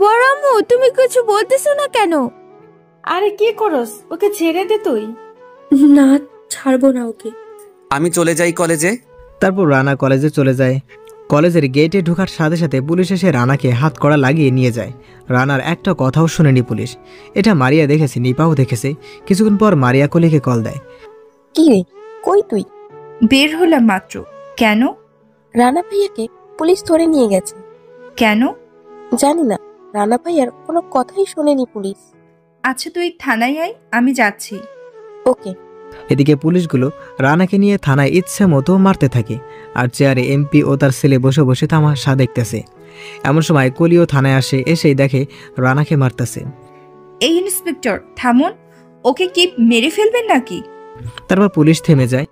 বড় আম্মু তুমি কিছু বলতেছো না কেন? আরে কি করস, ওকে ছেড়ে দে তুই। না, ছাড়বো না ওকে। আমি চলে যাই কলেজে। তারপর রানা কলেজে চলে যায়। কলেজের গেটে ঢোকার সাথে সাথে পুলিশ এসে রানাকে হাত কড়া লাগিয়ে নিয়ে যায়। রানার একটা কথাও শোনেনি পুলিশ। এটা মারিয়া দেখেছে, নিপাও দেখেছে। কিছুক্ষণ পর মারিয়া কলিকে কল দেয়। কি রে, কই তুই? বের হলাম মাত্র। কেন? রানা ভাইয়াকে পুলিশ ধরে নিয়ে গেছে। কেন? জানি না, রানা ভাইয়ার কোনো কথাই শোনেনি পুলিশ। আচ্ছা তুই থানায় আয়, আমি যাচ্ছি। ওকে। এদিকে পুলিশগুলো রানাকে নিয়ে থানায় ইচ্ছে মতো মারতে থাকে, আর চেয়ারে এমপি ও তার ছেলে বসে বসে তামাশা দেখতেছে। এমন সময় কলিও থানায় আসে, এসেই দেখে রানাকে মারতেছে। এই ইন্সপেক্টর থামুন, ওকে কি মেরে ফেলবেন নাকি? তারপর পুলিশ থেমে যায়।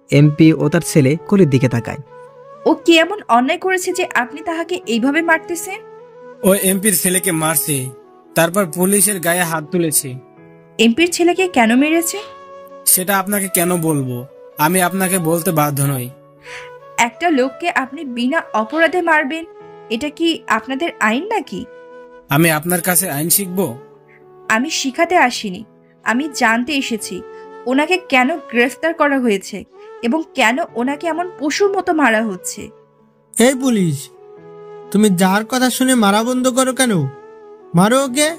এমপি ও তার ছেলে কলির দিকে তাকায়। ও কি এমন অন্যায় করেছে যে আপনি তাহাকে এইভাবে মারতেছেন? ও এমপির ছেলেকে মারছে, তারপর পুলিশের গায়ে হাত তুলেছে। এমপির ছেলেকে কেন মেরেছে সেটা আপনাকে কেন বলবো, আমি আপনাকে বলতে বাধ্য নই। একটা লোককে আপনি বিনা অপরাধে মারবেন, এটা কি আপনাদের আইন নাকি? আমি আপনার কাছে আইন শিখবো? আমি শিখাতে আসিনি, আমি জানতে এসেছি ওনাকে কেন গ্রেফতার করা হয়েছে এবং কেন ওনাকে এমন পশুর মতো মারা হচ্ছে। এই পুলিশ, তুমি যার কথা শুনে মারা বন্ধ করো কেন? মারো ওকে।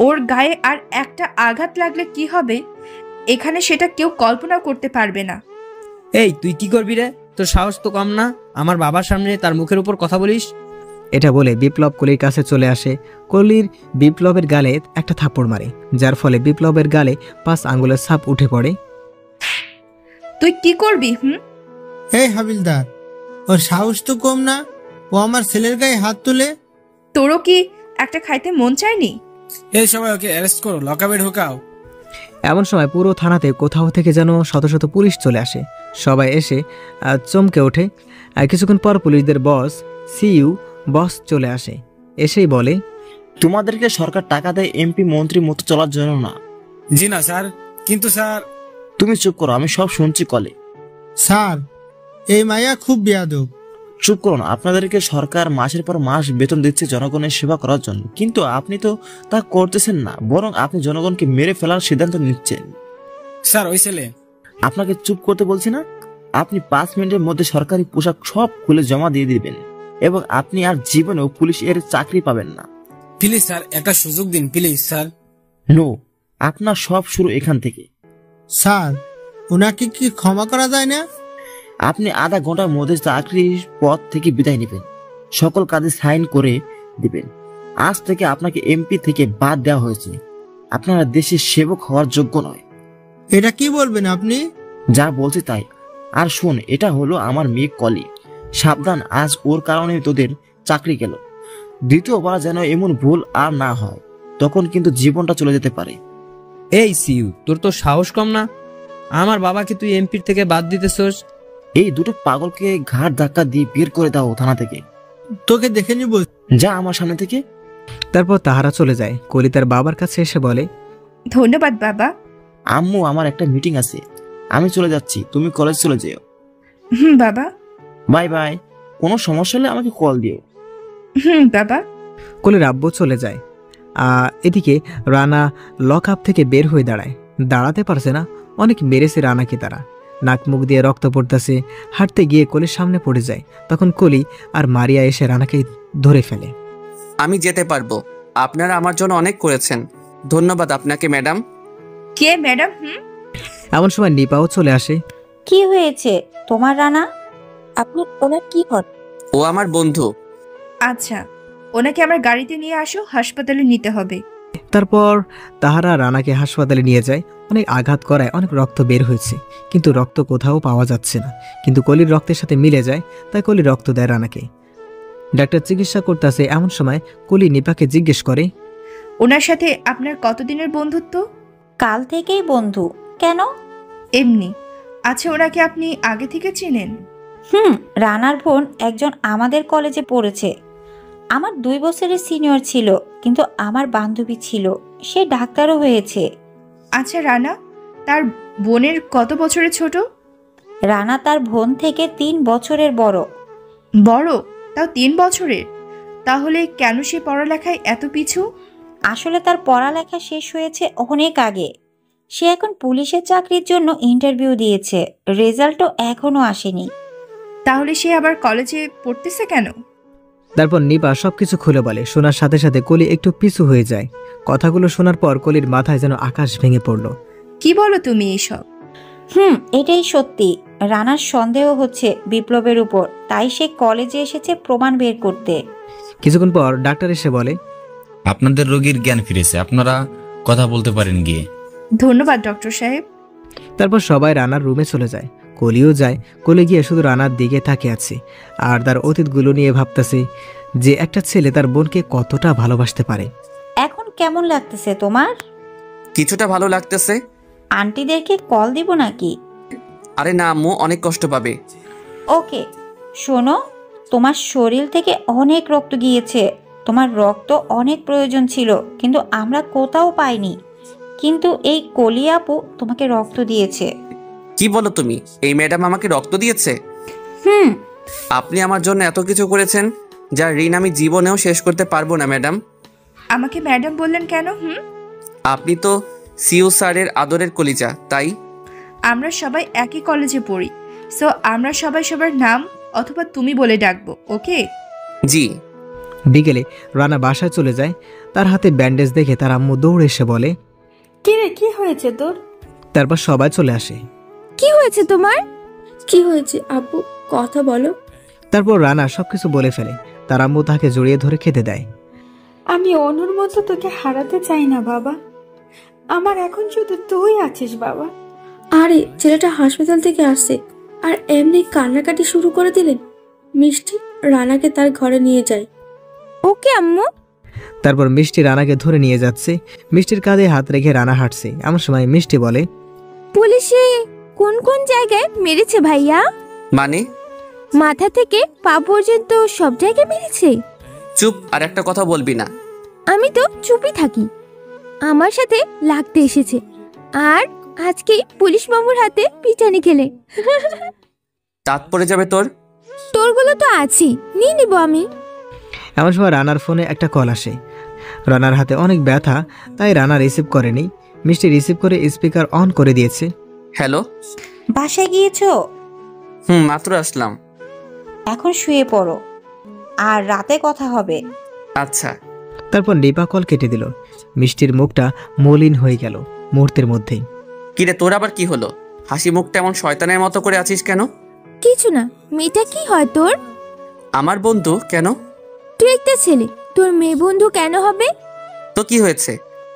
ওর গায়ে আর একটা আঘাত লাগলে কি হবে এখানে সেটা কেউ কল্পনা করতে পারবে না। এই তুই কি করবি রে? তোর সাহস তো কম না, আমার বাবার সামনে তার মুখের উপর কথা বলিস। এটা বলে বিপ্লব কলির কাছে চলে আসে। কলির বিপ্লবের গালে একটা থাপ্পড় মারে, যার ফলে বিপ্লবের গালে 5 আঙ্গুলের ছাপ উঠে পড়ে। তুই কি করবি? এই হাবিলদার, ওর সাহস তো কম না, ও আমার ছেলের গায়ে হাত তুলে। তোরও কি একটা খাইতে মন চায়নি? এই সময় ওকে অ্যারেস্ট করো, লকআপে ঢোকাও। এমন সময় পুরো থানাতে কোথাও থেকে যেন শত শত পুলিশ চলে আসে। সবাই এসে চমকে ওঠে। কিছুক্ষণ পর পুলিশদের বস সিইউ বস চলে আসে, এসেই বলে, তোমাদেরকে সরকার টাকা দেয় এমপি মন্ত্রী মতো চলার জন্য না। জি না স্যার, কিন্তু স্যার। তুমি চুপ করো, আমি সব শুনছি কলে। স্যার, এই মাইয়া খুব বেয়াদব। চুপ করো না, আপনাদেরকে সরকার মাসের পর মাস বেতন দিচ্ছে জনগণের সেবা করার জন্য, কিন্তু আপনি তো তা করতেছেন না, বরং আপনি জনগণকে মেরে ফেলার সিদ্ধান্ত নিচ্ছেন। স্যার ওই ছেলে। আপনাকে চুপ করতে বলছি না? আপনি 5 মিনিটের মধ্যে সরকারি পোশাক সব খুলে জমা দিয়ে দিবেন এবং আপনি আর জীবনেও পুলিশের চাকরি পাবেন না। প্লিজ স্যার, একটা সুযোগ দিন প্লিজ স্যার। নো, আপনার সব শুরু এখান থেকে। স্যার, ওনাকে কি ক্ষমা করা যায় না? আপনি আধা ঘন্টার মধ্যে চাকরির পদ থেকে বিদায় নেবেন, সকল কাজে সাইন করে দিবেন। আজ থেকে আপনাকে এমপি থেকে বাদ দেওয়া হয়েছে। আপনারা দেশের সেবক হওয়ার যোগ্য নয়। এটা কি বলবেন আপনি? যা বলছি তাই। আর শোন, এটা হলো আমার মেয়ে কলি। সাবধান, আজ ওর কারণে তোদের চাকরি গেল। দ্বিতীয়বার যেন এমন ভুল আর না হয়, তখন কিন্তু জীবনটা চলে যেতে পারে। এই সিউ, তোর তো সাহস কম না? আমার বাবাকে তুই এমপির থেকে বাদ দিতেছস? এই দুটো পাগলকে ঘাট ধাক্কা দিয়ে বের করে দাও থানা থেকে। তোকে দেখে নিব। যা আমার সামনে থেকে। তারপর তাহারা চলে যায়। কলি তার বাবার কাছে এসে বলে, ধন্যবাদ বাবা। আম্মু, আমার একটা মিটিং আছে, আমি চলে যাচ্ছি, তুমি কলেজ চলে যেও। বাবা। বাই বাই, কোনো সমস্যা হলে আমাকে কল দিও। বাবা। কলির আব্বু চলে যায়। এদিকে রানা লক আপ থেকে বের হয়ে দাঁড়ায়। দাঁড়াতে পারছে না, অনেক মেরেছে রানাকে তারা। নাক মুখ দিয়ে রক্ত পড়তেছে। হাঁটতে গিয়ে কলির সামনে পড়ে যায়। তখন কলি আর মারিয়া এসে রানাকে ধরে ফেলে। আমি যেতে পারবো, আপনারা আমার জন্য অনেক করেছেন। ধন্যবাদ আপনাকে ম্যাডাম। কে ম্যাডাম? এমন সময় নিপাও চলে আসে। কি হয়েছে তোমার রানা? আপনি ওনার কি হন? ও আমার বন্ধু। আচ্ছা, ওনাকে আমার গাড়িতে নিয়ে আসো, হাসপাতালে নিতে হবে। তারপর তাহারা রানাকে হাসপাতালে নিয়ে যায়। অনেক আঘাত করায় অনেক রক্ত বের হয়েছে, কিন্তু রক্ত কোথাও পাওয়া যাচ্ছে না। কিন্তু কলির রক্তের সাথে মিলে যায়, তাই কলি রক্ত দেয় রানাকে। ডাক্তার চিকিৎসা করতেছে। এমন সময় কলি নিপাকে জিজ্ঞেস করে, ওনার সাথে আপনার কতদিনের বন্ধুত্ব? কাল থেকেই বন্ধু। কেন? এমনি। আচ্ছা, ওনাকে আপনি আগে থেকে চেনেন? রানার বোন একজন আমাদের কলেজে পড়েছে। আমার 2 বছরের সিনিয়র ছিল, কিন্তু আমার বান্ধবী ছিল, সে ডাক্তারও হয়েছে। আচ্ছা, রানা তার বোনের কত বছরের ছোট? রানা তার বোন থেকে 3 বছরের বড়। বড়? তাও 3 বছরের? তাহলে কেন সে পড়ালেখায় এত পিছু? আসলে তার পড়ালেখা শেষ হয়েছে অনেক আগে। সে এখন পুলিশের চাকরির জন্য ইন্টারভিউ দিয়েছে, রেজাল্টও এখনো আসেনি। তাহলে সে আবার কলেজে পড়তেছে কেন? তারপর নিপা সবকিছু খুলে বলে। শোনার সাথে সাথে কলি একটু পিছু হয়ে যায়। কথাগুলো শোনার পর কলির মাথায় যেন আকাশ ভেঙে পড়ল। কি বলো তুমি এইসব? এটাই সত্যি। রানার সন্দেহ হচ্ছে বিপ্লবের উপর, তাই সে কলেজে এসেছে প্রমাণ বের করতে। কিছুক্ষণ পর ডাক্তার এসে বলে, আপনাদের রোগীর জ্ঞান ফিরেছে, আপনারা কথা বলতে পারেন গিয়ে। ধন্যবাদ ডক্টর সাহেব। তারপর সবাই রানার রুমে চলে যায়। কলিও যায়। কলি গিয়ে শুধু রানার দিকে তাকিয়ে আছে আর তার অতীতগুলো নিয়ে ভাবতেছে যে একটা ছেলে তার বোনকে কতটা ভালোবাসতে পারে। এখন কেমন লাগতেছে তোমার? কিছুটা ভালো লাগতেছে। আন্টিদেরকে কল দিব নাকি? আরে না আম্মু, অনেক কষ্ট পাবে। ওকে, শোনো, তোমার শরীর থেকে অনেক রক্ত গিয়েছে। তোমার রক্ত অনেক প্রয়োজন ছিল, কিন্তু আমরা কোথাও পাইনি। কিন্তু এই কলি আপু তোমাকে রক্ত দিয়েছে। কি বলো তুমি? এই ম্যাডাম আমাকে রক্ত দিয়েছে? আপনি আমার জন্য এত কিছু করেছেন, যার ঋণ আমি জীবনেও শেষ করতে পারবো না ম্যাডাম। আমাকে ম্যাডাম বললেন কেন? আপনি তো সিউ স্যারের আদরের কলিজা, তাই। আমরা সবাই একই কলেজে পড়ি, সো আমরা সবাই সবার নাম অথবা তুমি বলে ডাকবো, ওকে? জি। বিকেলে রানা বাসায় চলে যায়। তার হাতে ব্যান্ডেজ দেখে তার আম্মু দৌড়ে এসে বলে, কি রে, কি হয়েছে তোর? তারপর সবাই চলে আসে। কি হয়েছে তোমার? কি হয়েছে আব্বু, কথা বলো। তারপর রানা সবকিছু বলে ফেলে। তার আম্মু তাকে জড়িয়ে ধরে খেতে দেয়। আমি অনুর মতো তোকে হারাতে চাই না বাবা, আমার এখন শুধু তুই আছিস বাবা। আরে ছেলেটা হাসপাতাল থেকে আসছে আর এমনি কান্নাকাটি শুরু করে দিলেন। মিষ্টি রানাকে তার ঘরে নিয়ে যায়। ওকে আম্মু। তারপর মিষ্টি রানাকে ধরে নিয়ে যাচ্ছে। মিষ্টির কাঁধে হাত রেখে রানা হাঁটছে। এমন সময় মিষ্টি বলে, পুলিশে কোন কোন জায়গায় মেরেছে ভাইয়া? মানে? মাথা থেকে পা পর্যন্ত সব জায়গায় মেরেছে। চুপ, আর একটা কথা বলবি না। আমি তো চুপই থাকি। আমার সাথে লাগতে এসেছে আর আজকে পুলিশ মামুর হাতে পিটানি খেলে। দাঁত পড়ে যাবে তোর। তোরগুলো তো আছি, নিয়ে নিব আমি। এমন সময় রানার ফোনে একটা কল আসে। রানার হাতে অনেক ব্যথা, তাই রানা রিসিভ করেনি। মিষ্টি রিসিভ করে স্পিকার অন করে দিয়েছে। হ্যালো, বাসায় গিয়েছো? মাত্র আসলাম। এখন শুয়ে পড়ো, আর রাতে কথা হবে। আচ্ছা। তারপর নিপা কল কেটে দিল। মিষ্টির মুখটা মলিন হয়ে গেল মুহূর্তের মধ্যেই। কিরে তোর আবার কি হলো? হাসি মুখটা এমন শয়তানের মতো করে আছিস কেন? কিছু না। মেয়েটা কি হয় তোর? আমার বন্ধু। কেন? তুই একটা ছেলে, তোর মেয়ে বন্ধু কেন হবে? তো কি হয়েছে?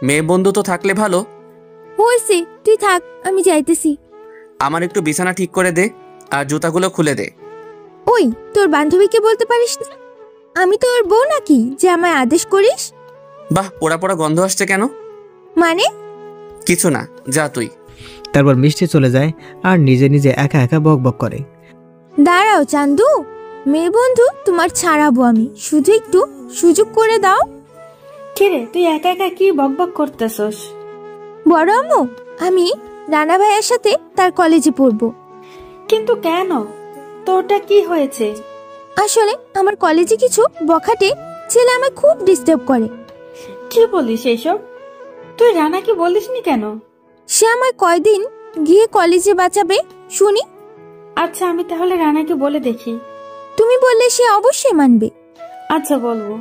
মেয়ে বন্ধু তো থাকলে ভালো। হয়েছে, তুই থাক, আমি যাইতেছি। আমার একটু বিছানা ঠিক করে দে আর জুতাগুলো খুলে দে। ওই, তোর বান্ধবীকে বলতে পারিস না আমি তোর বউ নাকি যে আমায় আদেশ করিস? বাহ, পোড়া পোড়া গন্ধ আসছে কেন? মানে? কিছু না, যা তুই। তারপর মিষ্টি চলে যায় আর নিজে নিজে একা একা বক বক করে। দাঁড়াও চান্দু, মেয়ে বন্ধু তোমার ছাড়াবো আমি, শুধু একটু সুযোগ করে দাও। কিরে তুই একা একা কি বকবক করতেছস? বড় আম্মু, আমি রানা ভাইয়ের সাথে তার কলেজে পড়বো। কিন্তু কেন? তোরটা কি হয়েছে? আসলে আমার কলেজে কিছু বখাটে ছেলে আমায় খুব ডিস্টার্ব করে। কি বলিস এইসব? তুই রানাকে বলিসনি কেন? সে আমায় কয়দিন গিয়ে কলেজে বাঁচাবে শুনি। আচ্ছা, আমি তাহলে রানাকে বলে দেখি। তুমি বললে সে অবশ্যই মানবে। আচ্ছা, বলবো।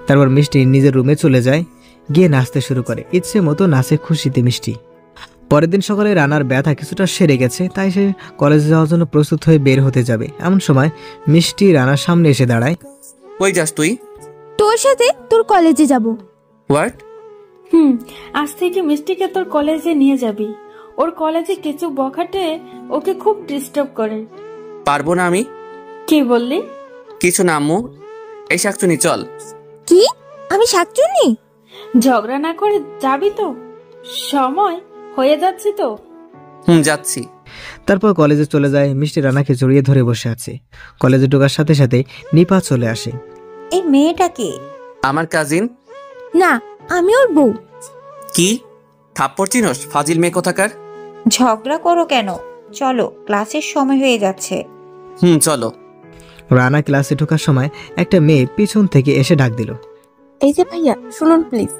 তারপর মিষ্টি নিজের রুমে চলে যায়, গিয়ে নাচতে শুরু করে। ইচ্ছে মতো নাচে খুশিতে মিষ্টি। পরের দিন সকালে রানার ব্যথা কিছুটা সেরে গেছে, তাই সে কলেজে যাওয়ার জন্য প্রস্তুত হয়ে বের হতে যাবে। এমন সময় মিষ্টি রানার সামনে এসে দাঁড়ায়। কই যাস তুই? তোর সাথে তোর কলেজে যাব। হোয়াট? আজ থেকে মিষ্টিকে তোর কলেজে নিয়ে যাবি। ওর কলেজে কিছু বখাটে ওকে খুব ডিস্টার্ব করে। পারবো না আমি। কি বললি? কিছু না আম্মু। এই শাকচুনি চল। কি? আমি শাকচুনি? ঝগড়া না করে যাবি তো? সময় হয়ে যাচ্ছে তো। যাচ্ছি। তারপর কলেজে চলে যায়। মিষ্টি রানাকে জড়িয়ে ধরে বসে আছে। কলেজে ঢোকার সাথে সাথে নিপা চলে আসে। এই মেয়েটা কে? আমার কাজিন। না, আমি ওর বউ। কি? থাপ্পড় চিনোস? ফাজিল মেয়ে কোথাকার। ঝগড়া করো কেন? চলো, ক্লাসের সময় হয়ে যাচ্ছে। চলো। রানা ক্লাসে ঢোকার সময় একটা মেয়ে পিছন থেকে এসে ডাক দিল। এই যে ভাইয়া, শুনুন প্লিজ।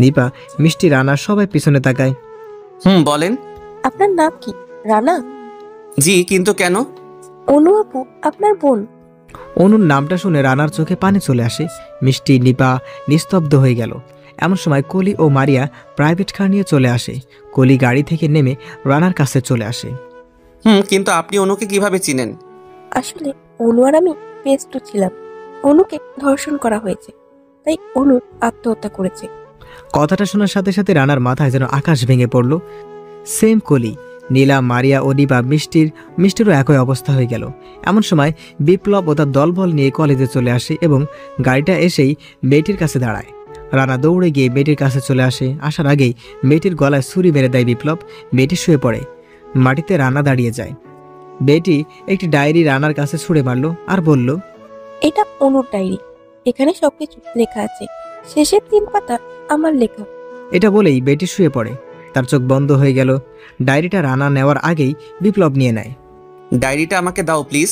নিপা, মিষ্টি, রানা সবাই পিছনে তাকায়। বলেন। আপনার নাম কি? রানা? জি, কিন্তু কেন? অনু আপু আপনার বোন। অনুর নামটা শুনে রানার চোখে পানি চলে আসে। মিষ্টি, নিপা নিস্তব্ধ হয়ে গেল। এমন সময় কলি ও মারিয়া প্রাইভেট কার নিয়ে চলে আসে। কলি গাড়ি থেকে নেমে রানার কাছে চলে আসে। কিন্তু আপনি অনুকে কিভাবে চিনেন? আসলে অনু আর আমি বেস্ট ছিলাম। অনুকে ধর্ষণ করা হয়েছে, তাই অনু আত্মহত্যা করেছে। কথাটা শোনার সাথে সাথে রানার মাথায় যেন আকাশ ভেঙে পড়ল। সেম কলি, নীলা, মারিয়া ও নিপা, মিষ্টিরও একই অবস্থা হয়ে গেল। এমন সময় বিপ্লব ও তার দলবল নিয়ে কলেজে চলে আসে এবং গাড়িটা এসেই মেয়েটির কাছে দাঁড়ায়। রানা দৌড়ে গিয়ে মেয়েটির কাছে চলে আসে। আসার আগেই মেয়েটির গলায় ছুরি মেরে দেয় বিপ্লব। মেয়েটি শুয়ে পড়ে। মাটিতে রানা দাঁড়িয়ে যায়। মেয়েটি একটি ডায়েরি রানার কাছে ছুঁড়ে মারল আর বলল, এটা অনুর ডায়েরি, এখানে সবকিছু লেখা আছে, শেষের 3 পাতা আমার লেখা। এটা বলেই মেয়েটি শুয়ে পড়ে। তার চোখ বন্ধ হয়ে গেল। ডায়েরিটা রানা নেওয়ার আগেই বিপ্লব নিয়ে নেয়। ডায়েরিটা আমাকে দাও প্লিজ।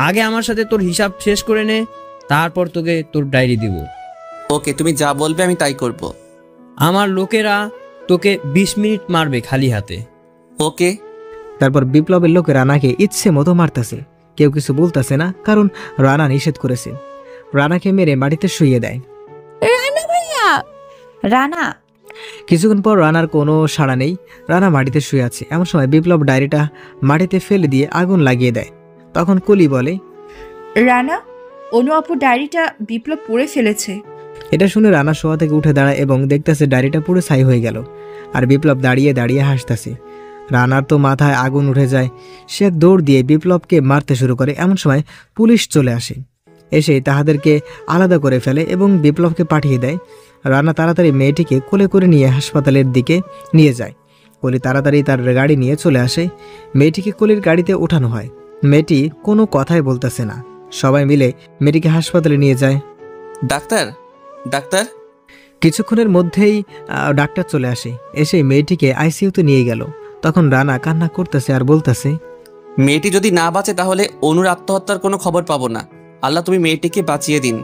আগে আমার সাথে তোর হিসাব শেষ করে নে, তারপর তোকে তোর ডায়েরি দিব। ওকে, তুমি যা বলবে আমি তাই করব। আমার লোকেরা তোকে 20 মিনিট মারবে খালি হাতে। ওকে। তারপর বিপ্লবের লোকে রানাকে ইচ্ছে মতো মারতেছে। কেউ কিছু বলতেছে না, কারণ রানা নিষেধ করেছে। রানাকে মেরে মাটিতে শুইয়ে দেয়। রানা ভাইয়া! রানা! কিছুক্ষণ পর রানার কোনো সাড়া নেই। রানা মাটিতে শুয়ে আছে। এমন সময় বিপ্লব ডায়েরিটা মাটিতে ফেলে দিয়ে আগুন লাগিয়ে দেয়। তখন কলি বলে, রানা, অনু আপু ডায়েরিটা বিপ্লব পড়ে ফেলেছে। এটা শুনে রানা শোয়া থেকে উঠে দাঁড়ায় এবং দেখতেছে ডায়েরিটা পুরো ছাই হয়ে গেল। আর বিপ্লব দাঁড়িয়ে দাঁড়িয়ে হাসতেছে। রানার তো মাথায় আগুন উঠে যায়। সে দৌড় দিয়ে বিপ্লবকে মারতে শুরু করে। এমন সময় পুলিশ চলে আসে। এসে তাহাদেরকে আলাদা করে ফেলে এবং বিপ্লবকে পাঠিয়ে দেয়। রানা তাড়াতাড়ি মেয়েটিকে কোলে করে নিয়ে হাসপাতালের দিকে নিয়ে যায়। কলি তাড়াতাড়ি তার গাড়ি নিয়ে চলে আসে। মেয়েটিকে কলির গাড়িতে ওঠানো হয়। মেয়েটি কোনো কথাই বলতেছে না। সবাই মিলে মেয়েটিকে হাসপাতালে নিয়ে যায়। Doctor, doctor! কিছুক্ষণের মধ্যেই ডাক্তার চলে আসে। এসে মেয়েটিকে আইসিইউতে নিয়ে গেল। তখন রানা কান্না করতেছে আর বলতেছে, মেয়েটি যদি না বাঁচে তাহলে অনুর আত্মহত্যার কোনো খবর পাবো না। আল্লাহ, তুমি মেয়েটিকে বাঁচিয়ে দিন।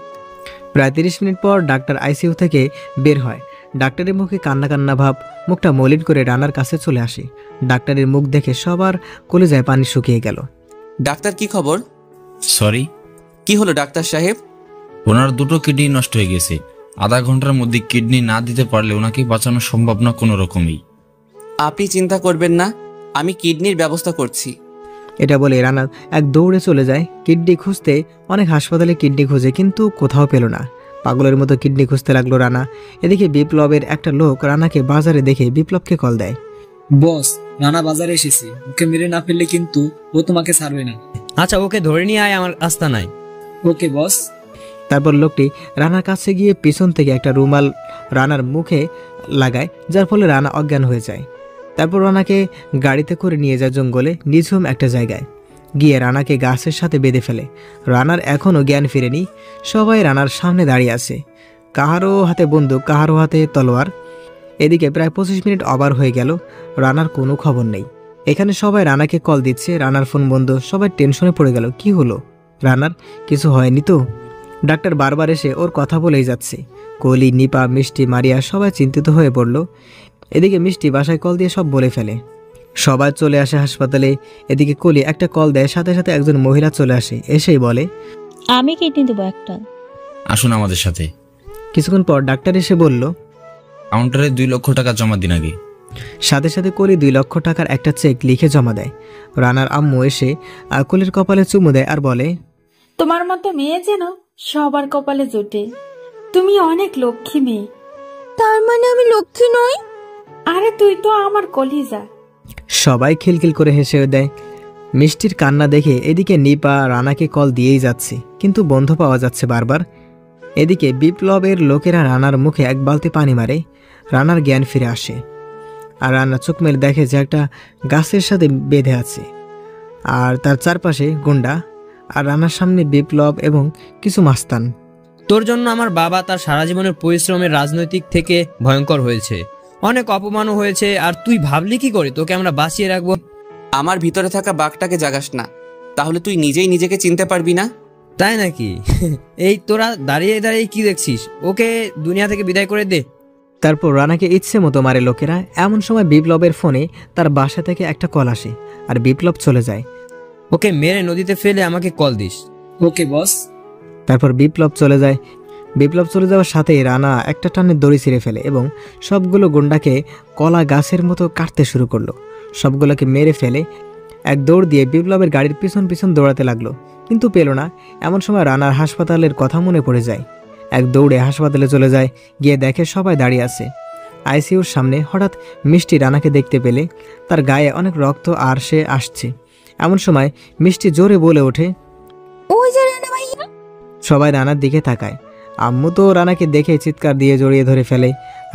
প্রায় 30 মিনিট পর ডাক্তার আইসিইউ থেকে বের হয়। ডাক্তারের মুখে কান্না কান্না ভাব, মুখটা মলিন করে রানার কাছে চলে আসে। ডাক্তারের মুখ দেখে সবার কলিজায় পানি শুকিয়ে গেল। ডাক্তার, কি খবর? সরি। কি হলো ডাক্তার সাহেব? ওনার 2টো কিডনি নষ্ট হয়ে গেছে। আধা ঘন্টার মধ্যে কিডনি না দিতে পারলে ওনাকে বাঁচানো সম্ভব না কোনো রকমই। আপনি চিন্তা করবেন না, আমি কিডনির ব্যবস্থা করছি। এটা বলে রানা এক দৌড়ে চলে যায় কিডনি খুঁজতে। অনেক হাসপাতালে কিডনি খুঁজে কিন্তু কোথাও পেল না। পাগলের মতো কিডনি খুঁজতে লাগলো রানা। এদিকে বিপ্লবের একটা লোক রানাকে বাজারে দেখে বিপ্লবকে কল দেয়। বস, রানা বাজারে এসেছে, ওকে মেরে না ফেললে কিন্তু ও তোমাকে ছাড়বে না। আচ্ছা, ওকে ধরে নিয়ে আয় আমার আস্তানায়। ওকে বস। তারপর লোকটি রানার কাছে গিয়ে পিছন থেকে একটা রুমাল রানার মুখে লাগায়, যার ফলে রানা অজ্ঞান হয়ে যায়। তারপর রানাকে গাড়িতে করে নিয়ে যায় জঙ্গলে নিঝুম একটা জায়গায়। গিয়ে রানাকে গাছের সাথে বেঁধে ফেলে। রানার এখনও জ্ঞান ফিরেনি। সবাই রানার সামনে দাঁড়িয়ে আছে, কাহারও হাতে বন্দুক, কাহারও হাতে তলোয়ার। এদিকে প্রায় 25 মিনিট ওভার হয়ে গেল, রানার কোনো খবর নেই। এখানে সবাই রানাকে কল দিচ্ছে, রানার ফোন বন্ধ। সবাই টেনশনে পড়ে গেল, কি হলো, রানার কিছু হয়নি তো? ডাক্তার বারবার এসে ওর কথা বলেই যাচ্ছে। কলি, নিপা, মিষ্টি, মারিয়া সবাই চিন্তিত হয়ে পড়ল। এদিকে মিষ্টি বাসায় কল দিয়ে সব বলে ফেলে। সবাই চলে আসে হাসপাতালে। এদিকে কলি একটা কল দেয়, সাথে সাথে একজন মহিলা চলে আসে। এসেই বলে, আমি কিডনি দেবো একটা, আসুন আমাদের সাথে। কিছুক্ষণ পর ডাক্তার এসে বলল, কাউন্টারে 2 লক্ষ টাকা জমা দিন আগে। সাথে সাথে কলি 2 লক্ষ টাকার একটা চেক লিখে জমা দেয়। রানার আম্মু এসে কলির কপালে চুমু দেয় আর বলে, তোমার মতো মেয়ে যেন সবার কপালে জোটে। তুমি অনেক লক্ষ্মী মেয়ে। তার মানে আমি লক্ষ্মী নই? আরে তুই তো আমার কলিজা। সবাই খিলখিল করে হেসে দেয়। মিষ্টির কান্না দেখে এদিকে নিপা রানাকে কল দিয়েই যাচ্ছে, কিন্তু বন্ধ পাওয়া যাচ্ছে বারবার। এদিকে বিপ্লবের লোকেরা রানার মুখে এক বালতি পানি মারে। রানার জ্ঞান ফিরে আসে আর রানা চোখ মেলে দেখে যে একটা গাছের সাথে বেঁধে আছে আর তার চারপাশে গুন্ডা, আর রানার সামনে বিপ্লব এবং কিছু মাস্তান। তোর জন্য আমার বাবা তার সারা জীবনের পরিশ্রমের রাজনৈতিক থেকে ভয়ঙ্কর হয়েছে, অনেক অপমানও হয়েছে। আর তুই ভাবলি কি করে তোকে আমরা বাঁচিয়ে রাখবো? আমার ভিতরে থাকা বাঘটাকে জাগাস না, তাহলে তুই নিজেই নিজেকে চিনতে পারবি না। তাই নাকি? এই তোরা দাঁড়িয়ে দাঁড়িয়ে কি দেখছিস? ওকে দুনিয়া থেকে বিদায় করে দে। তারপর রানাকে ইচ্ছে মতো মারে লোকেরা। এমন সময় বিপ্লবের ফোনে তার বাসা থেকে একটা কল আসে আর বিপ্লব চলে যায়। ওকে মেরে নদীতে ফেলে আমাকে কল দিস। ওকে বস। তারপর বিপ্লব চলে যায়। বিপ্লব চলে যাওয়ার সাথেই রানা একটা টানে দড়ি ছিঁড়ে ফেলে এবং সবগুলো গুন্ডাকে কলা গাছের মতো কাটতে শুরু করলো। সবগুলোকে মেরে ফেলে এক দৌড় দিয়ে বিপ্লবের গাড়ির পিছন পিছন দৌড়াতে লাগলো, কিন্তু পেল না। এমন সময় রানার হাসপাতালের কথা মনে পড়ে যায়। এক দৌড়ে হাসপাতালে চলে যায়। গিয়ে দেখে সবাই দাঁড়িয়ে আছে আইসিইউর সামনে। হঠাৎ মিষ্টি রানাকে দেখতে পেলে, তার গায়ে অনেক রক্ত আর সে আসছে। এমন সময় মিষ্টি জোরে বলে ওঠে, ওই যে রানা ভাইয়া। সবাই রানার দিকে তাকায়। আম্মু তো রানাকে দেখে চিৎকার দিয়ে জড়িয়ে ধরে ফেলে।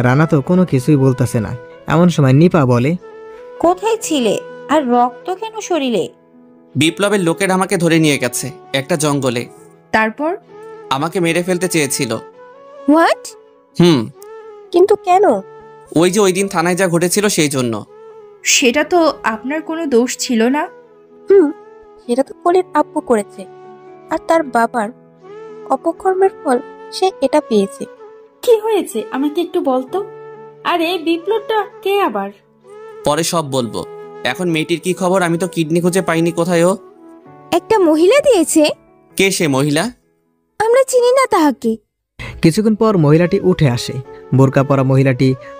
রানা তো কোনো কিছুই বলতেছে না। এমন সময় নিপা বলে, কোথায় ছিলে আর রক্ত কেন শরীরে? বিপ্লবের লোকেরা আমাকে ধরে নিয়ে গেছে একটা জঙ্গলে। তারপর আমাকে মেরে ফেলতে চেয়েছিল। হোয়াট? কিন্তু কেন? ওই যে ওই দিন থানায় যা ঘটেছিল সেই জন্য। সেটা তো আপনার কোনো দোষ ছিল না। সেটা তো কলির আব্বু করেছে, আর তার বাবার অপকর্মের ফল সে এটা পেয়েছে। কি হয়েছে আমাকে একটু বলতো। আর এই বিপ্লবটা কে আবার? পরে সব বলবো। এখন মেয়েটির কি খবর? আমি তো কিডনি খুঁজে পাইনি কোথায়। ও একটা মহিলা দিয়েছে। কে সে মহিলা? আমরা চিনি না তাহাকে। কিছুক্ষণ পর মহিলাটি উঠে আসে। বোরকা পরা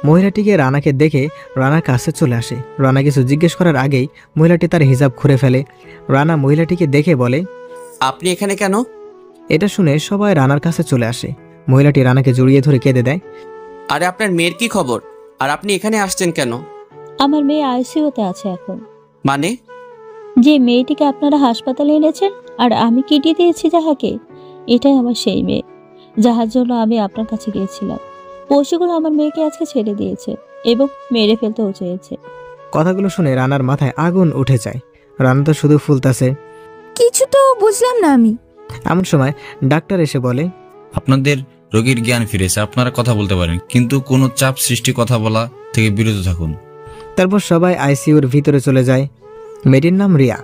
মহিলাটিকে রানাকে দেখে রানার কাছে চলে আসে। রানা কিছু জিজ্ঞেস করার আগেই মহিলাটি তার হিজাব খুলে ফেলে। রানা মহিলাটিকে দেখে বলে, আপনি এখানে কেন? এটা শুনে সবাই রানার কাছে চলে আসে। মহিলাটি রানাকে জড়িয়ে ধরে কেঁদে দেয়। আরে আপনার মেয়ের কি খবর? আর আপনি এখানে আসছেন কেন? আমার মেয়ে আইসিইউতে আছে এখন। মানে? যে মেয়েটিকে আপনারা হাসপাতালে এনেছেন আর আমি কিডনি দিয়েছি যাহাকে, এটাই আমার সেই মেয়ে যাহার জন্য আমি আপনার কাছে গিয়েছিলাম। পশুগুলো আমার মেয়েকে আজকে ছেড়ে দিয়েছে এবং মেরে ফেলতেও চেয়েছে। কথাগুলো শুনে রানার মাথায় আগুন উঠে যায়। রানা তো শুধু ফুলতাছে, কিছু তো বুঝলাম না আমি। এমন সময় ডাক্তার এসে বলে, আপনাদের রোগীর জ্ঞান ফিরেছে, আপনারা কথা বলতে পারেন, কিন্তু কোনো চাপ সৃষ্টি কথা বলা থেকে বিরত থাকুন। তারপর সবাই আইসিইউর ভিতরে চলে যায়। মেয়েটির নাম রিয়া।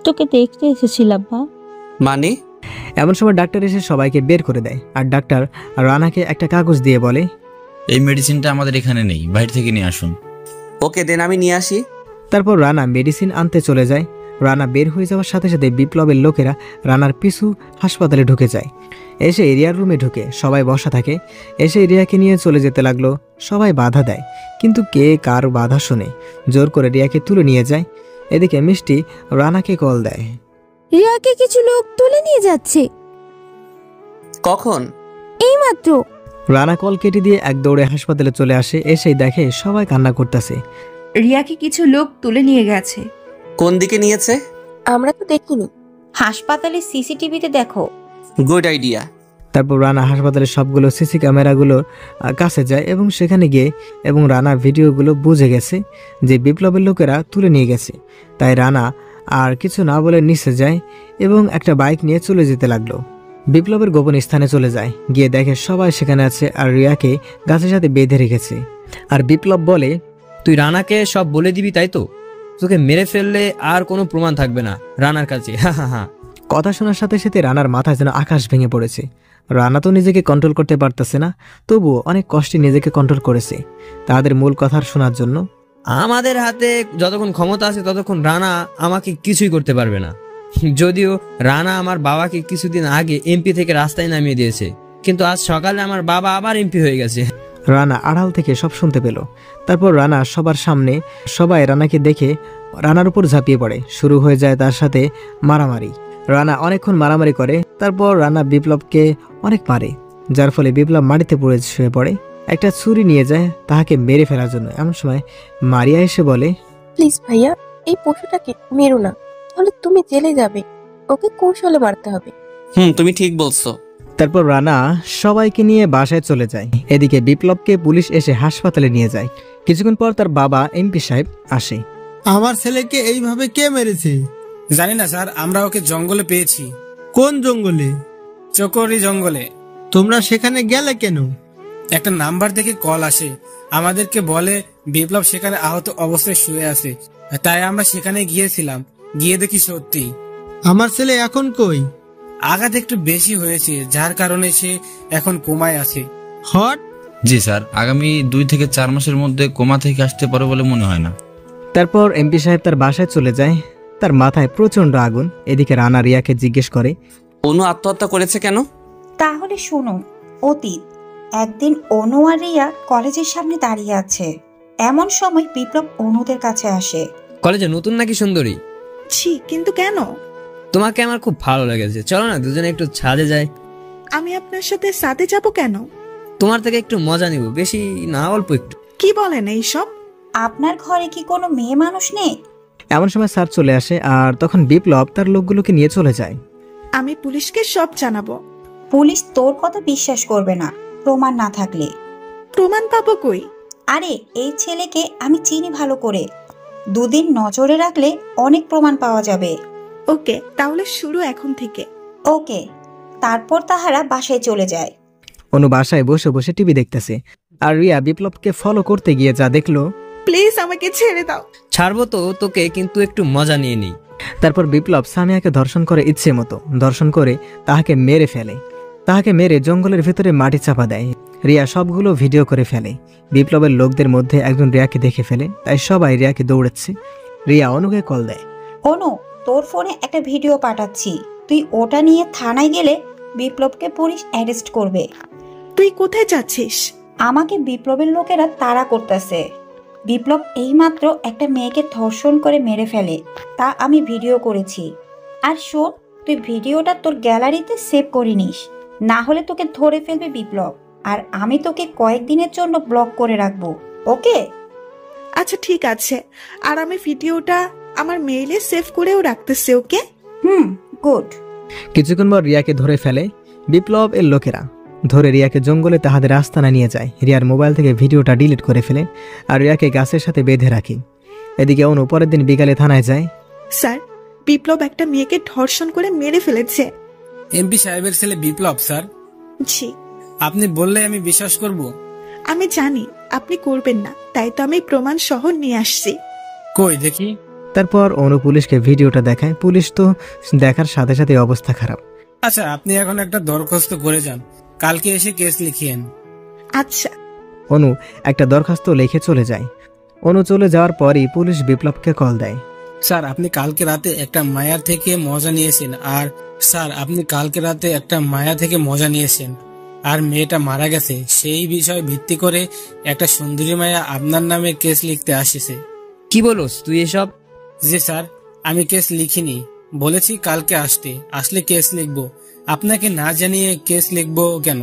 তোকে দেখতে এসেছিলাম মা। মানে? এমন সময় ডাক্তার এসে সবাইকে বের করে দেয় আর ডাক্তার রানাকে একটা কাগজ দিয়ে বলে, এই মেডিসিনটা আমাদের এখানে নেই, বাইরে থেকে নিয়ে আসুন। ওকে দেন, আমি নিয়ে আসি। তারপর রানা মেডিসিন আনতে চলে যায়। রানা বের হয়ে যাওয়ার সাথে সাথে বিপ্লবের লোকেরা রানার পিছু হাসপাতালে ঢুকে যায়। এসে রিয়ার রুমে ঢুকে সবাই বসা থাকে। এসে রিয়াকে নিয়ে চলে যেতে লাগলো। সবাই বাধা দেয়, কিন্তু কে কার বাধা শুনে জোর করে রিয়াকে তুলে নিয়ে যায়। এদিকে মিষ্টি রানাকে কল দেয়। রিয়াকে কিছু লোক তুলে নিয়ে যাচ্ছে। কখন? এইমাত্র। রানা কল কেটে দিয়ে এক দৌড়ে হাসপাতালে চলে আসে। এসেই দেখে সবাই কান্না করতেছে। রিয়াকে কিছু লোক তুলে নিয়ে গেছে। কোন দিকে নিয়েছে? আমরা তো দেখিনি। হাসপাতালের সিসিটিভিতে দেখো। Good idea. তারপর রানা হাসপাতালের সবগুলো সিসি ক্যামেরাগুলোর কাছে যায় এবং সেখানে গিয়ে এবং রানা ভিডিওগুলো বুঝে গেছে যে বিপ্লবের লোকেরা তুলে নিয়ে গেছে। তাই রানা আর কিছু না বলে নিচে যায় এবং একটা বাইক নিয়ে চলে যেতে লাগলো। বিপ্লবের গোপন স্থানে চলে যায়, গিয়ে দেখে সবাই সেখানে আছে আর রিয়াকে গাছের সাথে বেঁধে রেখেছে। আর বিপ্লব বলে, তুই রানাকে সব বলে দিবি তাই তো? তোকে মেরে ফেললে আর কোনো প্রমাণ থাকবে না রানার কাছে। হা হা হা। কথা শোনার সাথে সাথে রানার মাথায় যেন আকাশ ভেঙে পড়েছে। রানা তো নিজেকে কন্ট্রোল করতে পারতেছে না, তবুও অনেক কষ্টে নিজেকে কন্ট্রোল করেছে তাদের মূল কথা শোনার জন্য। আমাদের হাতে যতক্ষণ ক্ষমতা আছে ততক্ষণ রানা আমাকে কিছুই করতে পারবে না। যদিও রানা আমার বাবাকে কিছুদিন আগে এমপি থেকে রাস্তায় নামিয়ে দিয়েছে, কিন্তু আজ সকালে আমার বাবা আবার এমপি হয়ে গেছে। রানা আড়াল থেকে সব শুনতে পেল। তারপর রানা সবার সামনে সবাই রানাকে দেখে রানার উপর ঝাঁপিয়ে পড়ে। শুরু হয়ে যায় তার সাথে মারামারি। রানা অনেকক্ষণ মারামারি করে। তারপর রানা বিপ্লবকে অনেক মারে, যার ফলে বিপ্লব মাটিতে পড়ে শুয়ে পড়ে। একটা ছুরি নিয়ে যায় তাহাকে মেরে ফেলার জন্য। এমন সময় মারিয়া এসে বলে, প্লিজ ভাইয়া, এই পশুটাকে মেরো না, তাহলে তুমি জেলে যাবে। ওকে কৌশলে মারতে হবে। তুমি ঠিক বলছো। তারপর রানা সবাইকে নিয়ে বাসায় চলে যায়। এদিকে বিপ্লবকে পুলিশ এসে হাসপাতালে নিয়ে যায়। কিছুক্ষণ পর তার বাবা এমপি সাহেব আসে। আমার ছেলেকে এইভাবে কে মেরেছে? জানি না স্যার, আমরা ওকে জঙ্গলে পেয়েছি। কোন জঙ্গলে? চকরি জঙ্গলে। তোমরা সেখানে গেলে কেন? একটা নাম্বার থেকে কল আসে, আমাদেরকে বলে বিপ্লব সেখানে আহত অবস্থায় শুয়ে আছে। তাই আমরা সেখানে গিয়েছিলাম। গিয়ে দেখি সত্যি। আমার ছেলে এখন কই? আঘাত একটু বেশি হয়েছে, যার কারণে সে এখন কোমায় আছে। হট? জি স্যার, আগামী 2 থেকে 4 মাসের মধ্যে কোমা থেকে আসতে পারে বলে মনে হয় না। তারপর এমপি সাহেব তার বাসায় চলে যায়। তার মাথায় প্রচন্ড আগুন। এদিকে রানা রিয়াকে জিজ্ঞেস করে, অনু আত্মহত্যা করেছে কেন? তাহলে শুনুন, অতীত। একদিন অনু আর রিয়া কলেজের সামনে দাঁড়িয়ে আছে। এমন সময় বিপ্লব অনুদের কাছে আসে। কলেজে নতুন নাকি সুন্দরী? ছি, কিন্তু কেন? তোমাকে আমার খুব ভালো লেগেছে, চলো না দুজনে একটু ছাদে যাই। আমি আপনার সাথে সাথে যাব কেন? তোমার থেকে একটু মজা নিব, বেশি না, অল্প একটু। কি বলেন এইসব? আপনার ঘরে কি কোনো মেয়ে মানুষ নেই? এমন সময় স্যার চলে আসে আর তখন বিপ্লব তার লোকগুলোকে নিয়ে চলে যায়। আমি পুলিশকে সব জানাবো। পুলিশ তোর কথা বিশ্বাস করবে না প্রমাণ না থাকলে। প্রমাণ পাবো কই? আরে এই ছেলেকে আমি চিনি ভালো করে। 2 দিন নজরে রাখলে অনেক প্রমাণ পাওয়া যাবে। ওকে, তাহলে শুরু এখন থেকে। ওকে। তারপর তাহারা বাসায় চলে যায়। অনু বাসায় বসে বসে টিভি দেখতেছে আর রিয়া বিপ্লবকে ফলো করতে গিয়ে যা দেখলো। প্লিজ আমাকে ছেড়ে দাও। ছাড়বো তো তোকে, কিন্তু একটু মজা নিয়ে নিই। তারপর বিপ্লব সামিয়াকে ধর্ষণ করে ইচ্ছে মতো। ধর্ষণ করে তাহাকে মেরে ফেলে। তাহাকে মেরে জঙ্গলের ভিতরে মাটি চাপা দেয়। রিয়া সবগুলো ভিডিও করে ফেলে। বিপ্লবের লোকদের মধ্যে একজন রিয়াকে দেখে ফেলে, তাই সবাই রিয়াকে দৌড়াচ্ছে। রিয়া অনুকে কল দেয়। অনু, তোর ফোনে একটা ভিডিও পাঠাচ্ছি, তুই ওটা নিয়ে থানায় গেলে বিপ্লবকে পুলিশ অ্যারেস্ট করবে। তুই কোথায় যাচ্ছিস? আমাকে বিপ্লবের লোকেরা তাড়া করতেছে। বিপ্লব এইমাত্র একটা মেয়েকে ধর্ষণ করে মেরে ফেলে, তা আমি ভিডিও করেছি। আর শোন, তুই ভিডিওটা তোর গ্যালারিতে সেভ করে নিস, না হলে তোকে ধরে ফেলবে বিপ্লব। আর আমি তোকে কয়েকদিনের জন্য ব্লক করে রাখবো, ওকে? আচ্ছা ঠিক আছে, আর আমি ভিডিওটা আমার মেইলে সেভ করেও রাখতেছি, ওকে? গুড। কিছুক্ষণ পর রিয়াকে ধরে ফেলে বিপ্লব এর লোকেরা। ধরে রিয়াকে জঙ্গলে তাহাদের আস্তানা নিয়ে যায়। রিয়ার মোবাইল থেকে ভিডিওটা ডিলিট করে ফেলে আর রিয়াকে গাছের সাথে বেঁধে রাখে। এদিকে অনু পরের দিন বিকালে থানায় যায়। স্যার, বিপ্লব একটা মেয়েকে ধর্ষণ করে মেরে ফেলেছে। এমপি সাহেবের ছেলে বিপ্লব স্যার? জি। আপনি বললে আমি বিশ্বাস করব? আমি জানি আপনি করবেন না, তাই তো আমি প্রমাণ সহ নিয়ে আসছি। কই দেখি। তারপর অনু পুলিশকে ভিডিওটা দেখায়। পুলিশ তো দেখার সাথে সাথে অবস্থা খারাপ। আচ্ছা, আপনি এখন একটা দরখাস্ত করে যান, কালকে এসে কেস লিখিয়েন। আচ্ছা। অনু একটা দরখাস্ত লিখে চলে যায়। অনু চলে যাওয়ার পরই পুলিশ বিপ্লবকে কল দেয়। স্যার, আপনি কালকে রাতে একটা মায়ার থেকে মজা নিয়েছেন আর স্যার, আপনি কালকে রাতে একটা মায়া থেকে মজা নিয়েছেন আর মেয়েটা মারা গেছে, সেই বিষয় ভিত্তি করে একটা সুন্দরী মায়া আপনার নামে কেস লিখতে আসছে। কি বলোস তুই এসব? জি স্যার, আমি কেস লিখিনি, বলেছি কালকে আসলে কেস লিখবো। আপনাকে না জানিয়ে কেস লিখবো কেন?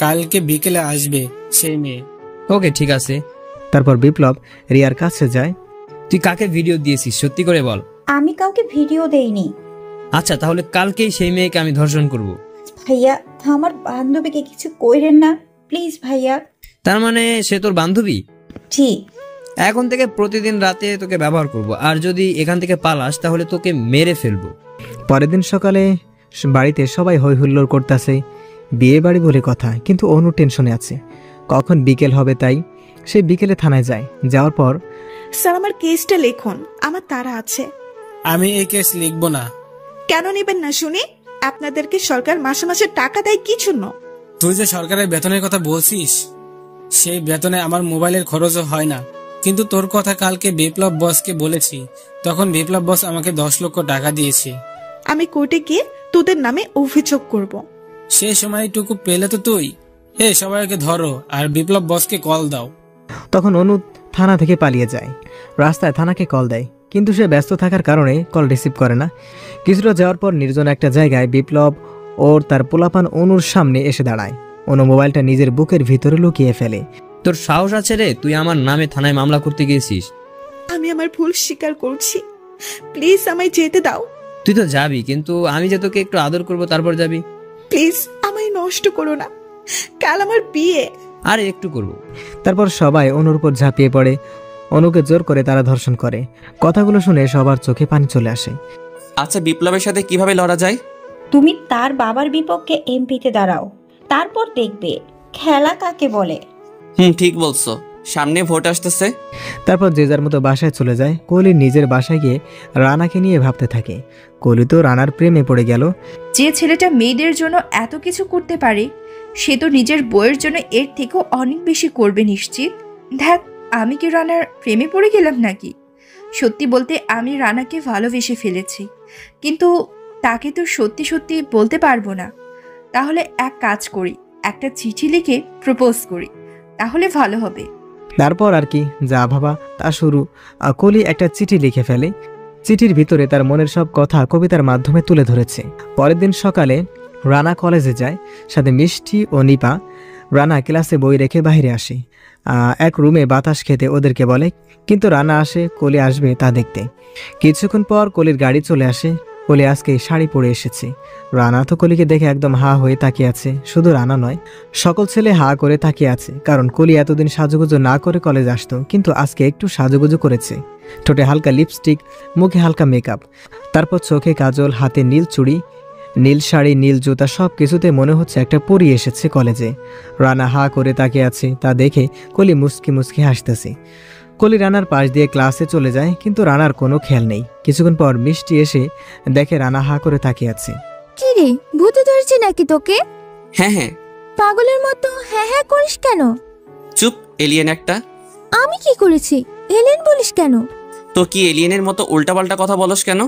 কালকে বিকেলে আসবে সেই মেয়ে। ওকে, ঠিক আছে। তারপর বিপ্লব রিয়ার কাছে যায়। তুই কাকে ভিডিও দিয়েছিস সত্যি করে বল। আমি কাউকে ভিডিও দেইনি। আচ্ছা, তাহলে কালকেই সেই মেয়েকে আমি ধর্ষণ করব। ভাইয়া, আমার বান্ধবীকে কিছু কইরেন না প্লিজ ভাইয়া। তার মানে সে তোর বান্ধবী? জি। এখন থেকে প্রতিদিন রাতে তোকে ব্যবহার করব, আর যদি এখান থেকে পালাস তাহলে তোকে মেরে ফেলবো। পরের দিন সকালে বাড়িতে সবাই হই হুল্লোড় করতেছে, বিয়ে বাড়ি বলে কথা, কিন্তু অনু টেনশনে আছে কখন বিকেল হবে। তাই সে বিকেলে থানায় যায়। যাওয়ার পর, স্যার আমার কেসটা লিখুন, আমার তারা আছে। আমি এই কেস লিখবো না। কেন নেবেন না শুনি? আপনাদেরকে সরকার মাসে মাসে টাকা দেয় কি জন্য? তুই যে সরকারের বেতনের কথা বলছিস, সেই বেতনে আমার মোবাইলের খরচও হয় না। কিন্তু তোর কথা কালকে বিপ্লব বসকে বলেছি, তখন বিপ্লব বস আমাকে 10 লক্ষ টাকা দিয়েছে। আমি কোর্টে গিয়ে তোদের নামে অভিযোগ করব। সেই সময়টুকু পেলে তো তুই, হে সবাইকে ধরো আর বিপ্লব বসকে কল দাও। তখন অনু থানা থেকে পালিয়ে যায়। রাস্তায় থানাকে কল দেয়, কিন্তু সে ব্যস্ত থাকার কারণে কল রিসিভ করে না। কিছুটা যাওয়ার পর নির্জন একটা জায়গায় বিপ্লব ওর তার পোলাপান অনুর সামনে এসে দাঁড়ায়। অনু মোবাইলটা নিজের বুকের ভিতরে লুকিয়ে ফেলে। তোর সাহস আছে রে, তুই আমার নামে থানায় মামলা করতে গিয়েছিস? আমি আমার ভুল স্বীকার করছি, প্লিজ আমায় যেতে দাও। তুই তো যাবি, কিন্তু আমি যে তোকে একটু আদর করব তারপর যাবি। প্লিজ আমায় নষ্ট করো না, কাল আমার বিয়ে। আরে একটু করব। তারপর সবাই অনুর উপর ঝাঁপিয়ে পড়ে, অনুকে জোর করে তারা ধর্ষণ করে। কথাগুলো শুনে সবার চোখে পানি চলে আসে। আচ্ছা, বিপ্লবের সাথে কিভাবে লড়া যায়? তুমি তার বাবার বিপক্ষে এমপিতে দাঁড়াও, তারপর দেখবে খেলা কাকে বলে। ঠিক বলছো, সামনে ভোট আসতেছে। তারপর যে যার মতো বাসায় চলে যায়। কোহলি নিজের বাসায় গিয়ে রানাকে নিয়ে ভাবতে থাকে। কোহলি তো রানার প্রেমে পড়ে গেল। যে ছেলেটা মেয়েদের জন্য এত কিছু করতে পারে, সে তো নিজের বউয়ের জন্য এর থেকেও অনেক বেশি করবে নিশ্চিত। দেখ, আমি কি রানার প্রেমে পড়ে গেলাম নাকি? সত্যি বলতে আমি রানাকে ভালোবেসে ফেলেছি, কিন্তু তাকে তো সত্যি সত্যি বলতে পারবো না। তাহলে এক কাজ করি, একটা চিঠি লিখে প্রপোজ করি, তাহলে ভালো হবে। তারপর আর কি, যা ভাবা তা শুরু। কোহলি একটা চিঠি লিখে ফেলে। চিঠির ভিতরে তার মনের সব কথা কবিতার মাধ্যমে তুলে ধরেছে। পরের দিন সকালে রানা কলেজে যায়, সাথে মিষ্টি ও নিপা। রানা ক্লাসে বই রেখে বাইরে আসে, এক রুমে বাতাস খেতে ওদেরকে বলে, কিন্তু রানা আসে কোহলি আসবে তা দেখতে। কিছুক্ষণ পর কোহলির গাড়ি চলে আসে। কোহলি আজকে শাড়ি পরে এসেছে। রানা তো কোহলিকে দেখে একদম হা হয়ে তাকিয়ে আছে। শুধু রানা নয়, সকল ছেলে হা করে তাকিয়ে আছে, কারণ কোহলি এতদিন সাজুগুজু না করে কলেজ আসতো, কিন্তু আজকে একটু সাজুগুজু করেছে। ঠোঁটে হালকা লিপস্টিক, মুখে হালকা মেকআপ, তারপর চোখে কাজল, হাতে নীল চুড়ি, নীল শাড়ি, নীল জুতা, সব কিছুতে মনে হচ্ছে একটা পরী এসেছে কলেজে। রানা হা করে তাকিয়ে আছে, তা দেখে কোহলি মুস্কি মুস্কি হাসতেছে। কোহলি রানার পাশ দিয়ে ক্লাসে চলে যায়, কিন্তু রানার কোনো খেয়াল নেই। কিছুক্ষণ পর মিষ্টি এসে দেখে রানা হা করে তাকিয়ে আছে। কি রে, ভূতে ধরেছে নাকি তোকে? হ্যাঁ হ্যাঁ। পাগলের মতো হ্যাঁ হ্যাঁ করিস কেন? চুপ, এলিয়েন একটা। আমি কি করেছি? এলিয়েন বলিস কেন? তো কি এলিয়েনের মতো উল্টাপাল্টা কথা বলস কেন?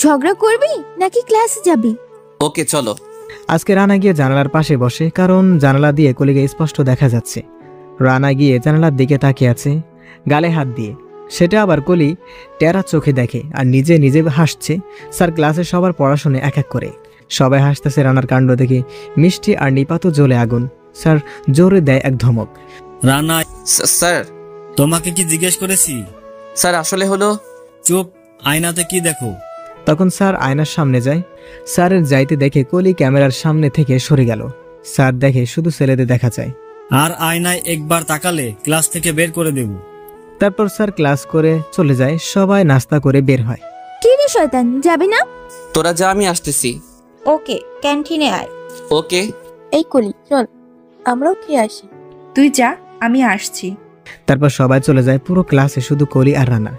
ঝগড়া করবি নাকি ক্লাসে যাবি? ওকে চলো। আজকে রানা গিয়ে জানালার পাশে বসে, কারণ জানালা দিয়ে কোহলিকে স্পষ্ট দেখা যাচ্ছে। রানা গিয়ে জানালার দিকে তাকিয়ে আছে, গালে হাত দিয়ে। সেটা আবার কোহলি টেরা চোখে দেখে আর নিজে নিজে হাসছে। স্যার ক্লাসে সবার পড়াশোনা এক এক করে, সবাই হাসতেছে রানার কাণ্ড দেখে। মিষ্টি আর নিপা তো জ্বলে আগুন। স্যার জোরে দেয় এক ধমক। রানা, স্যার তোমাকে কি জিজ্ঞেস করেছি? স্যার আসলে হলো। চুপ, আয়নাতে কি দেখো? তখন স্যার আয়নার সামনে যায়। স্যারের যাইতে দেখে কোহলি ক্যামেরার সামনে থেকে সরে গেল। স্যার দেখে শুধু ছেলেদের দেখা যায়। আর আয়নায় একবার তাকালে ক্লাস থেকে বের করে দেব। তারপর স্যার ক্লাস করে চলে যায়। সবাই নাস্তা করে বের হয়। কি রে শয়তান, যাবি না? তোরা যা, আমি আসতেছি। ওকে, ক্যান্টিনে আয়। ওকে। এই কলি, চল আমরাও খেয়ে আসি। তুই যা, আমি আসছি। তারপর সবাই চলে যায়। পুরো ক্লাসে শুধু কোহলি আর রানা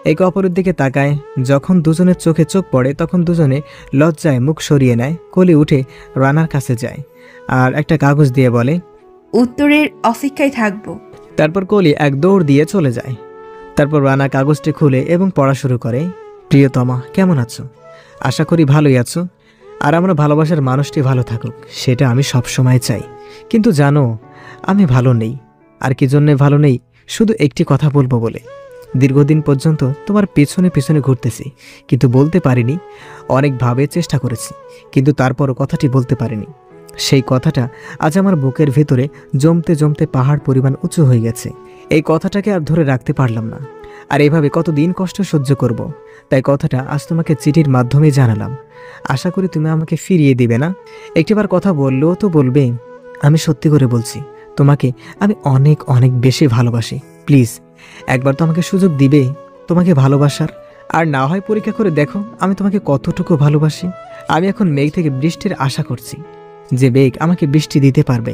একে অপরের দিকে তাকায়। যখন দুজনের চোখে চোখ পড়ে, তখন দুজনে লজ্জায় মুখ সরিয়ে নেয়। কোহলি উঠে রানার কাছে যায় আর একটা কাগজ দিয়ে বলে, উত্তরের অপেক্ষায় থাকবো। তারপর কোহলি এক দৌড় দিয়ে চলে যায়। তারপর রানা কাগজটি খুলে এবং পড়া শুরু করে। প্রিয়তমা, কেমন আছো? আশা করি ভালোই আছো। আর আমার ভালোবাসার মানুষটি ভালো থাকুক, সেটা আমি সবসময় চাই। কিন্তু জানো, আমি ভালো নেই। আর কি জন্যে ভালো নেই? শুধু একটি কথা বলবো বলে। দীর্ঘদিন পর্যন্ত তোমার পেছনে পেছনে ঘুরতেছি, কিন্তু বলতে পারিনি। অনেকভাবে চেষ্টা করেছি, কিন্তু তারপরও কথাটি বলতে পারিনি। সেই কথাটা আজ আমার বুকের ভেতরে জমতে জমতে পাহাড় পরিমাণ উঁচু হয়ে গেছে। এই কথাটাকে আর ধরে রাখতে পারলাম না। আর এভাবে কতদিন কষ্ট সহ্য করব। তাই কথাটা আজ তোমাকে চিঠির মাধ্যমে জানালাম। আশা করি তুমি আমাকে ফিরিয়ে দিবে না। একটিবার কথা বললেও তো বলবে। আমি সত্যি করে বলছি, তোমাকে আমি অনেক অনেক বেশি ভালোবাসি। প্লিজ একবার তো আমাকে সুযোগ দিবে তোমাকে ভালোবাসার। আর না হয় পরীক্ষা করে দেখো আমি তোমাকে কতটুকু ভালোবাসি। আমি এখন মেঘ থেকে বৃষ্টির আশা করছি, যে মেঘ আমাকে বৃষ্টি দিতে পারবে।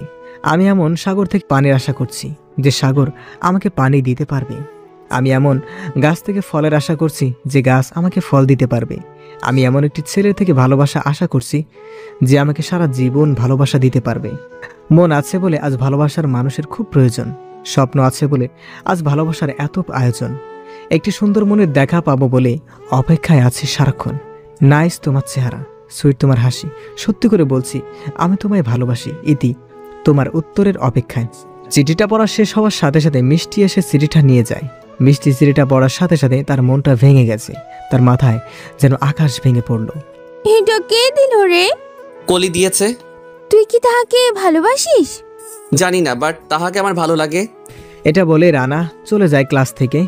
আমি এমন সাগর থেকে পানির আশা করছি, যে সাগর আমাকে পানি দিতে পারবে। আমি এমন গাছ থেকে ফলের আশা করছি, যে গাছ আমাকে ফল দিতে পারবে। আমি এমন একটি ছেলের থেকে ভালোবাসা আশা করছি, যে আমাকে সারা জীবন ভালোবাসা দিতে পারবে। মন আছে বলে আজ ভালোবাসার মানুষের খুব প্রয়োজন। স্বপ্ন আছে বলে আজ ভালোবাসার এত আয়োজন। একটি সুন্দর মনের দেখা পাবো বলে অপেক্ষায় আছে সারাক্ষণ। নাইস তোমার চেহারা, সুইট তোমার হাসি। সত্যি করে বলছি, আমি তোমায় ভালোবাসি। ইতি, তোমার উত্তরের অপেক্ষায়। চিঠিটা পড়া শেষ হওয়ার সাথে সাথে মিষ্টি এসে চিঠিটা নিয়ে যায়। মিষ্টি চিঠিটা পড়ার সাথে সাথে তার মনটা ভেঙে গেছে। তার মাথায় যেন আকাশ ভেঙে পড়ল। এটা কে দিল রে? কলি দিয়েছে। তুই কি তাহাকে ভালোবাসিস? জানি না, বাট তাহাকে আমার ভালো লাগে। এটা বলে রানা চলে যায় ক্লাস থেকে।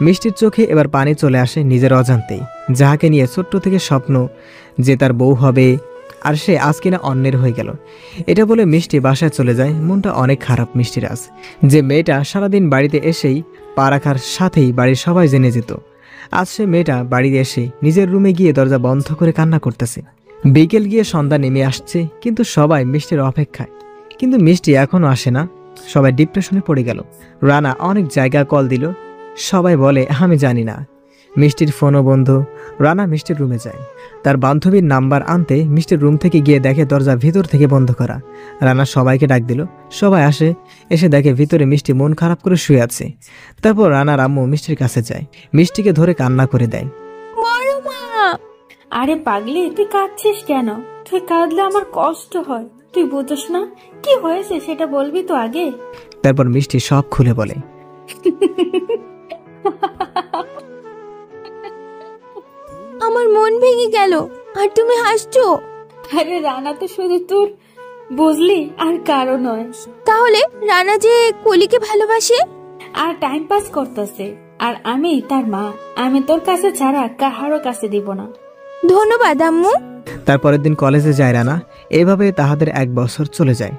মিষ্টির চোখে এবার পানি চলে আসে নিজের অজান্তেই। যাহাকে নিয়ে ছোট্ট থেকে স্বপ্ন যে তার বউ হবে, আর সে আজ কিনা অন্যের হয়ে গেল। এটা বলে মিষ্টি বাসায় চলে যায়। মনটা অনেক খারাপ মিষ্টির আজ। যে মেয়েটা সারাদিন বাড়িতে এসেই পা রাখার সাথেই বাড়ির সবাই জেনে যেত, আজ সে মেয়েটা বাড়িতে এসে নিজের রুমে গিয়ে দরজা বন্ধ করে কান্না করতেছে। বিকেল গিয়ে সন্ধ্যা নেমে আসছে, কিন্তু সবাই মিষ্টির অপেক্ষায়। কিন্তু মিষ্টি এখনও আসে না। সবাই ডিপ্রেশনে পড়ে গেল। রানা অনেক জায়গা কল দিল, সবাই বলে আমি জানি না। মিষ্টির ফোনও বন্ধ। রানা মিষ্টির রুমে যায়। তার বান্ধবীর নাম্বার আনতে মিষ্টির রুম থেকে গিয়ে দেখে দরজা ভিতর থেকে বন্ধ করা। রানা সবাইকে ডাক দিল। সবাই আসে। এসে দেখে ভিতরে মিষ্টি মন খারাপ করে শুয়ে আছে। তারপর রানার আম্মু মিষ্টির কাছে যায়, মিষ্টিকে ধরে কান্না করে দেয়। আরে পাগলি, তুই কাঁদছিস কেন? তুই কাঁদলে আমার কষ্ট হয়, তুই বুঝছ না? কি হয়েছে সেটা বলবি তো আগে। তারপর মিষ্টি সব খুলে বলে। আমার মন ভেঙে গেল, আর তুমি হাসছো। আরে রানা তো শুধু তোর, বুঝলি, আর কারো নয়। তাহলে রানা যে কলিকে ভালোবাসে আর টাইম পাস করতেছে, আর আমি তার মা। আমি তোর কাছে ছাড়া কাহারও কাছে দিব না। ধন্যবাদ আম্মু। তারপরের দিন কলেজে যায় রানা। এভাবে তাহাদের 1 বছর চলে যায়।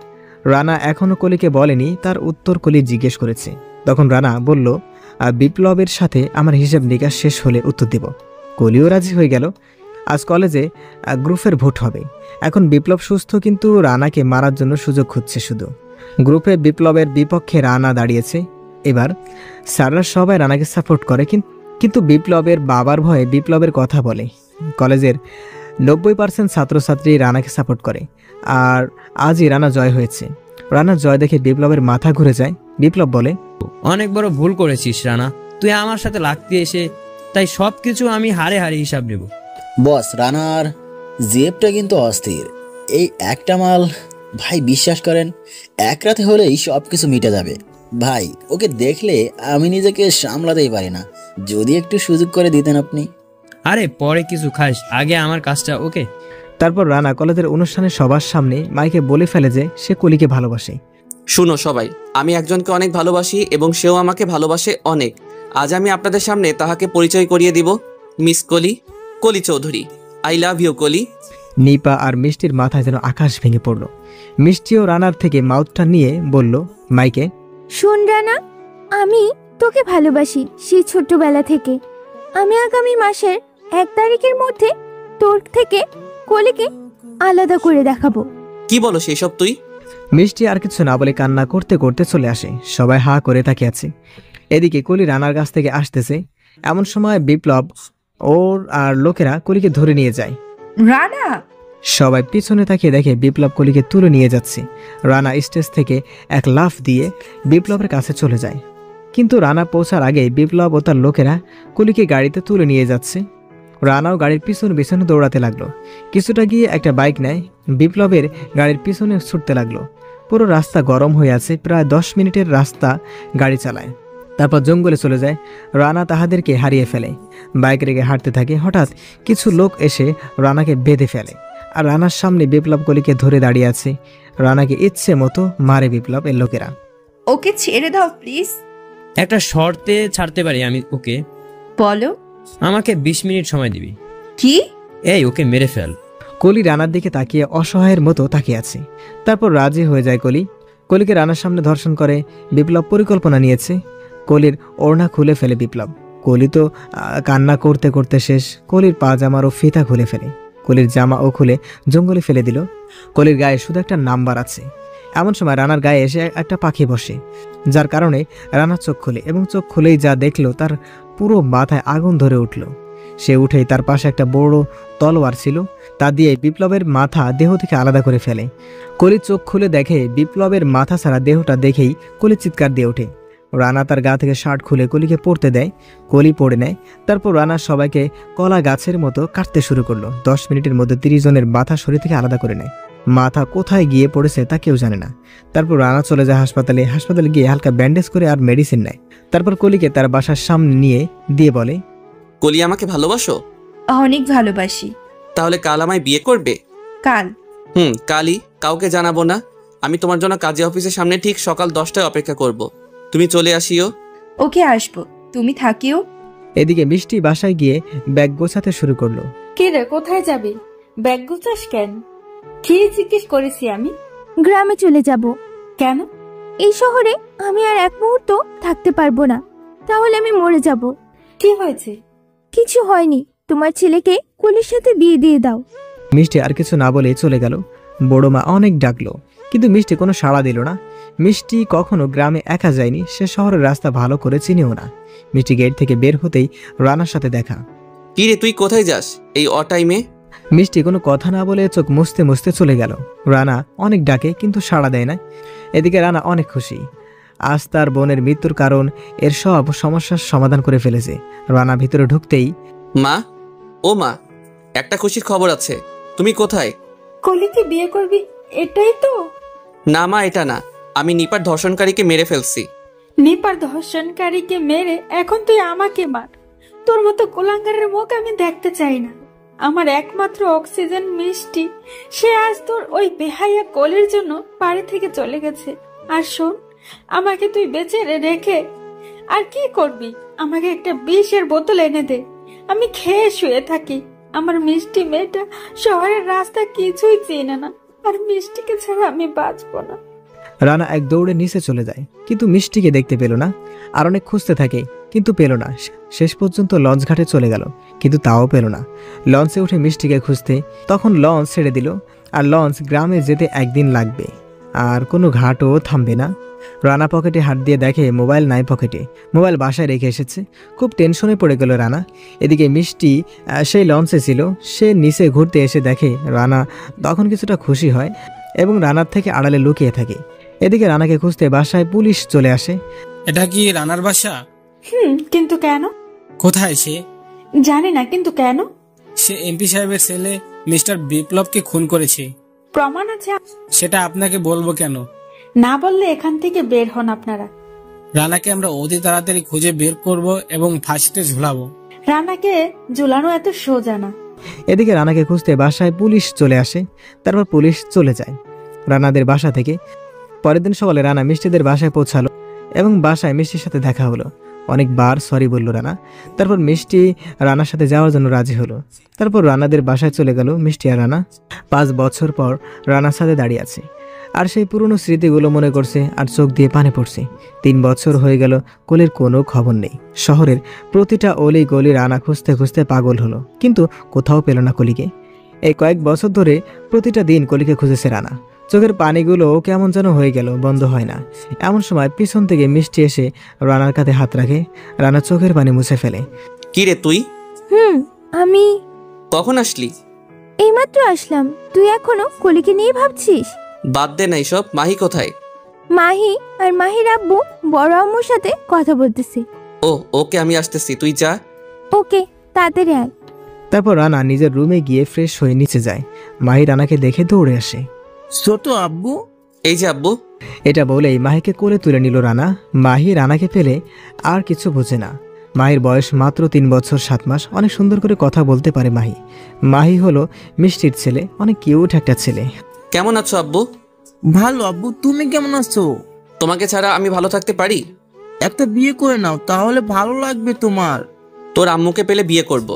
রানা এখনো কলিকে বলেনি, তার উত্তর কলি জিজ্ঞেস করেছে। তখন রানা বলল, বিপ্লবের সাথে আমার হিসাব নিকাশ শেষ হলে উত্তর দিব। কলিও রাজি হয়ে গেল। আজ কলেজে গ্রুপের ভোট হবে। এখন বিপ্লব সুস্থ, কিন্তু রানাকে মারার জন্য সুযোগ খুঁজছে শুধু। গ্রুপে বিপ্লবের বিপক্ষে রানা দাঁড়িয়েছে। এবার স্যাররা সবাই রানাকে সাপোর্ট করে, কিন্তু বিপ্লবের বাবার ভয়ে বিপ্লবের কথা বলে। কলেজের 90% ছাত্রছাত্রী রানাকে সাপোর্ট করে। আর আজই রানা জয় হয়েছে। রানা জয় দেখে বিপ্লবের মাথা ঘুরে যায়। বিপ্লব বলে, অনেক বড় ভুল করেছিস রানা, তুই আমার সাথে লাগতে এসে। তাই সবকিছু আমি হারে হারে হিসাব নেব। বস, রানার জেবটা কিন্তু অস্থির। এই একটা মাল ভাই, বিশ্বাস করেন, এক রাতে হলেই সব কিছু মিটে যাবে ভাই। ওকে দেখলে আমি নিজেকে সামলাতেই পারি না। যদি একটু সুযোগ করে দিতেন আপনি। আরে পরে কিছু খাস, আগে আমার কাজটা। ওকে। তারপর রানা কলেজের অনুষ্ঠানে সবার সামনে মাইকে বলে ফেলে যে সে কলিকে ভালোবাসে। শুনো সবাই, আমি একজনকে অনেক ভালোবাসি এবং সেও আমাকে ভালোবাসে অনেক। আজ আমি আপনাদের সামনে তাহাকে পরিচয় করিয়ে দিব। মিস কলি, কলি চৌধুরী। আই লাভ ইউ কলি। নিপা আর মিষ্টির মাথায় যেন আকাশ ভেঙে পড়ল। মিষ্টিও রানার থেকে মাউথটা নিয়ে বলল মাইকে, শোন রানা, আমি তোকে ভালোবাসি সেই ছোট্টবেলা থেকে। আমি আগামী মাসের 1 তারিখের মধ্যে তোর থেকে কলিকে আলাদা করে দেখাবো। কি বলো সেসব তুই? মিষ্টি আর কিছু না বলে কান্না করতে করতে চলে আসে। সবাই হা করে তাকিয়ে আছে। এদিকে কলি রানার কাছ থেকে আসতেছে। এমন সময় বিপ্লব ওর আর লোকেরা কলিকে ধরে নিয়ে যায়। রানা! সবাই পিছনে তাকিয়ে দেখে বিপ্লব কলিকে তুলে নিয়ে যাচ্ছে। রানা স্টেজ থেকে এক লাফ দিয়ে বিপ্লবের কাছে চলে যায়। কিন্তু রানা পৌঁছার আগে বিপ্লব ও তার লোকেরা কলিকে গাড়িতে তুলে নিয়ে যাচ্ছে। রানাও গাড়ির পিছনে পিছনে দৌড়াতে লাগলো। কিছুটা গিয়ে একটা বাইক নেয়, বিপ্লবের গাড়ির পিছনে ছুটতে লাগলো। পুরো রাস্তা গরম হয়ে আছে, প্রায় 10 মিনিটের রাস্তা গাড়ি চালায়। তারপর জঙ্গলে চলে যায়। রানা তাহাদেরকে হারিয়ে ফেলে, বাইক রেখে হাঁটতে থাকে। হঠাৎ কিছু লোক এসে রানাকে বেঁধে ফেলে, আর রানার সামনে বিপ্লব কলিকে ধরে দাঁড়িয়ে আছে। রানাকে ইচ্ছে মতো মারে বিপ্লব এর লোকেরা। ওকে ছেড়ে দাও প্লিজ। একটা শর্তে ছাড়তে পারি আমি ওকে। বলো। আমাকে 20 মিনিট সময় দিবি। কি? এই ওকে মেরে ফেল। কলি রানার দিকে তাকিয়ে অসহায়ের মতো তাকিয়ে আছে। তারপর রাজি হয়ে যায় কলি। কলিকে রানার সামনে ধর্ষণ করে। বিপ্লব পরিকল্পনা নিয়েছে। কলির ওড়না খুলে ফেলে বিপ্লব। কলি তো কান্না করতে করতে শেষ। কলির পাজামারও ফিতা খুলে ফেলে। কলির জামা ও খুলে জঙ্গলে ফেলে দিল। কলির গায়ে শুধু একটা নাম্বার আছে। এমন সময় রানার গায়ে এসে একটা পাখি বসে, যার কারণে রানার চোখ খুলে, এবং চোখ খুলেই যা দেখলো তার পুরো মাথায় আগুন ধরে উঠল। সে উঠেই তার পাশে একটা বড় তলোয়ার ছিল, তা দিয়ে বিপ্লবের মাথা দেহ থেকে আলাদা করে ফেলে। কলি চোখ খুলে দেখে বিপ্লবের মাথা ছাড়া দেহটা দেখেই কলি চিৎকার দিয়ে ওঠে। রানা তার গা থেকে শার্ট খুলে কলিকে পরতে দেয়। কলি পরে নেয়। তারপর রানা সবাইকে কলা গাছের মতো কাটতে শুরু করলো। 10 মিনিটের মধ্যে 30 জনের মাথা শরীর থেকে আলাদা করে নেয়। মাথা কোথায় গিয়ে পড়েছে তা কেউ জানে না। তারপর রানা চলে যায় হাসপাতালে। হাসপাতালে গিয়ে হালকা ব্যান্ডেজ করে আর মেডিসিন নেয়। তারপর কলিকে তার বাসার সামনে নিয়ে দিয়ে বলে, কলি আমাকে ভালোবাসো? অনেক ভালোবাসি। তাহলে কাল আমায় বিয়ে করবে? কাল? কালই। কাউকে জানাবো না। আমি তোমার জন্য কাজী অফিসের সামনে ঠিক সকাল 10টায় অপেক্ষা করব। তুমি চলে আসিও। ওকে, আসবো। তুমি থাকিও। এদিকে মিষ্টি বাসায় গিয়ে ব্যাগ গোছাতে শুরু করলো। কে রে, কোথায় যাবি? ব্যাগ গোছাস কেন? কি জিজ্ঞেস করেছি আমি? গ্রামে চলে যাব। কেন? এই শহরে আমি আর এক মুহূর্ত থাকতে পারবো না, তাহলে আমি মরে যাব। কি হয়েছে? কিছু হয়নি, তোমার ছেলেকে কলির সাথে বিয়ে দিয়ে দাও। মিষ্টি আর কিছু না বলে চলে গেল। বড় মা অনেক ডাকলো, কিন্তু মিষ্টি কোনো সাড়া দিল না। মিষ্টি কখনো গ্রামে একা যায়নি, সে শহরের রাস্তা ভালো করে চিনেও না। মিষ্টি গেট থেকে বের হতেই রানার সাথে দেখা। কি রে, তুই কোথায় যাস এই অটাইমে? মিষ্টি কোনো কথা না বলে চোখ মুছতে মুছতে চলে গেল। রানা অনেক ডাকে কিন্তু সাড়া দেয় না। এদিকে রানা অনেক খুশি, আজ তার বোনের মৃত্যুর কারণ এর সব সমস্যার সমাধান করে ফেলেছে। রানা ভিতরে ঢুকতেই, মা, ও মা, একটা খুশির খবর আছে। তুমি কোথায়? কলিকে বিয়ে করবি, এটাই তো? না মা, এটা না। আমি নিপার ধর্ষণকারীকে মেরে ফেলছি। নিপার ধর্ষণকারীকে মেরে এখন তুই আমাকে মার? তোর মতো কোলাঙ্গারের মুখ আমি দেখতে চাই না। আমার একমাত্র অক্সিজেন মিষ্টি, সে আজ তোর ওই বেহাইয়া কলির জন্য বাড়ি থেকে চলে গেছে। আর শোন, আমাকে তুই বেঁচে রেখে আর কি করবি? আমাকে একটা বিষের বোতল এনে দে, আমি খেয়ে শুয়ে থাকি। আমার মিষ্টি মেয়েটা শহরের রাস্তা কিছুই চেনে না, আর মিষ্টিকে ছাড়া আমি বাঁচবো না। রানা এক দৌড়ে নিচে চলে যায়, কিন্তু মিষ্টিকে দেখতে পেল না। আর অনেক খুঁজতে থাকে, কিন্তু পেল না। শেষ পর্যন্ত লঞ্চ ঘাটে চলে গেল, কিন্তু তাও পেল না। লঞ্চে উঠে মিষ্টিকে খুঁজতে, তখন লঞ্চ ছেড়ে দিল। আর লঞ্চ গ্রামে যেতে একদিন লাগবে, আর কোনো ঘাটও থামবে না। রানা পকেটে হাত দিয়ে দেখে মোবাইল নাই পকেটে, মোবাইল বাসায় রেখে এসেছে। খুব টেনশনে পড়ে গেল রানা। এদিকে মিষ্টি সেই লঞ্চে ছিল, সে নিচে ঘুরতে এসে দেখে রানা, তখন কিছুটা খুশি হয় এবং রানার থেকে আড়ালে লুকিয়ে থাকে। এদিকে রানাকে খুঁজতে বাসায় পুলিশ চলে আসে। এটা কি রানার বাসা? কিন্তু কেন? কোথায় সে? জানি না, কিন্তু কেন? সে এমপি সাহেবের ছেলে মিস্টার বিপ্লবকে খুন করেছে। প্রমাণ আছে? সেটা আপনাকে বলবো কেন? না বললে এখান থেকে বের হন আপনারা। রানাকে আমরা অতি তাড়াতাড়ি খুঁজে বের করব এবং ফাঁসিতে ঝুলাবো। রানাকে ঝুলানো এত সোজা না। এদিকে রানাকে খুঁজতে বাসায় পুলিশ চলে আসে। তারপর পুলিশ চলে যায় রানাদের বাসা থেকে। পরের দিন সকালে রানা মিষ্টিদের বাসায় পৌঁছালো এবং বাসায় মিষ্টির সাথে দেখা হলো। অনেকবার সরি বলল রানা। তারপর মিষ্টি রানার সাথে যাওয়ার জন্য রাজি হলো। তারপর রানাদের বাসায় চলে গেল মিষ্টি আর রানা। 5 বছর পর রানার সাথে দাঁড়িয়ে আছে, আর সেই পুরনো স্মৃতিগুলো মনে করছে, আর চোখ দিয়ে পানি পড়ছে। 3 বছর হয়ে গেল, কলির কোনো খবর নেই। শহরের প্রতিটা অলি গলি রানা খুঁজতে খুঁজতে পাগল হলো, কিন্তু কোথাও পেল না কলিকে। এই কয়েক বছর ধরে প্রতিটা দিন কলিকে খুঁজেছে রানা। চোখের পানিগুলো কেমন যেন হয়ে গেল, বন্ধ হয় না। এমন সময় পিছন থেকে মিষ্টি এসে রানার কাঁধে হাত রাখে। রানা চোখের পানি মুছে ফেলে। কি রে তুই? আমি। কখন আসলি? এইমাত্র আসলাম। তুই এখনো কলিকে নিয়ে ভাবছিস? বাদ দে না সব। মাহি কোথায়? মাহি আর মাহির আব্বু বড় আম্মুর সাথে কথা বলতেছে। ওকে, আমি আসতেছি, তুই যা। ওকে, তাড়াতাড়ি আয়। তারপর রানা নিজের রুমে গিয়ে ফ্রেশ হয়ে নিচে যায়। মাহি রানাকে দেখে দৌড়ে আসে। ছোট আব্বু। এই যে আব্বু। এটা বলেই মাহিকে কোলে তুলে নিল রানা। মাহি রানাকে পেলে আর কিছু বোঝে না। মাহির বয়স মাত্র 3 বছর 7 মাস। অনেক সুন্দর করে কথা বলতে পারে মাহি। মাহি হলো মিষ্টির ছেলে, অনেক কিউট একটা ছেলে। কেমন আছো আব্বু? ভালো আব্বু, তুমি কেমন আছো? তোমাকে ছাড়া আমি ভালো থাকতে পারি? একটা বিয়ে করে নাও, তাহলে ভালো লাগবে তোমার। তোর আম্মুকে পেলে বিয়ে করব।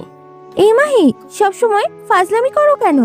এই মাহি, সবসময় ফাজলামি করো কেন?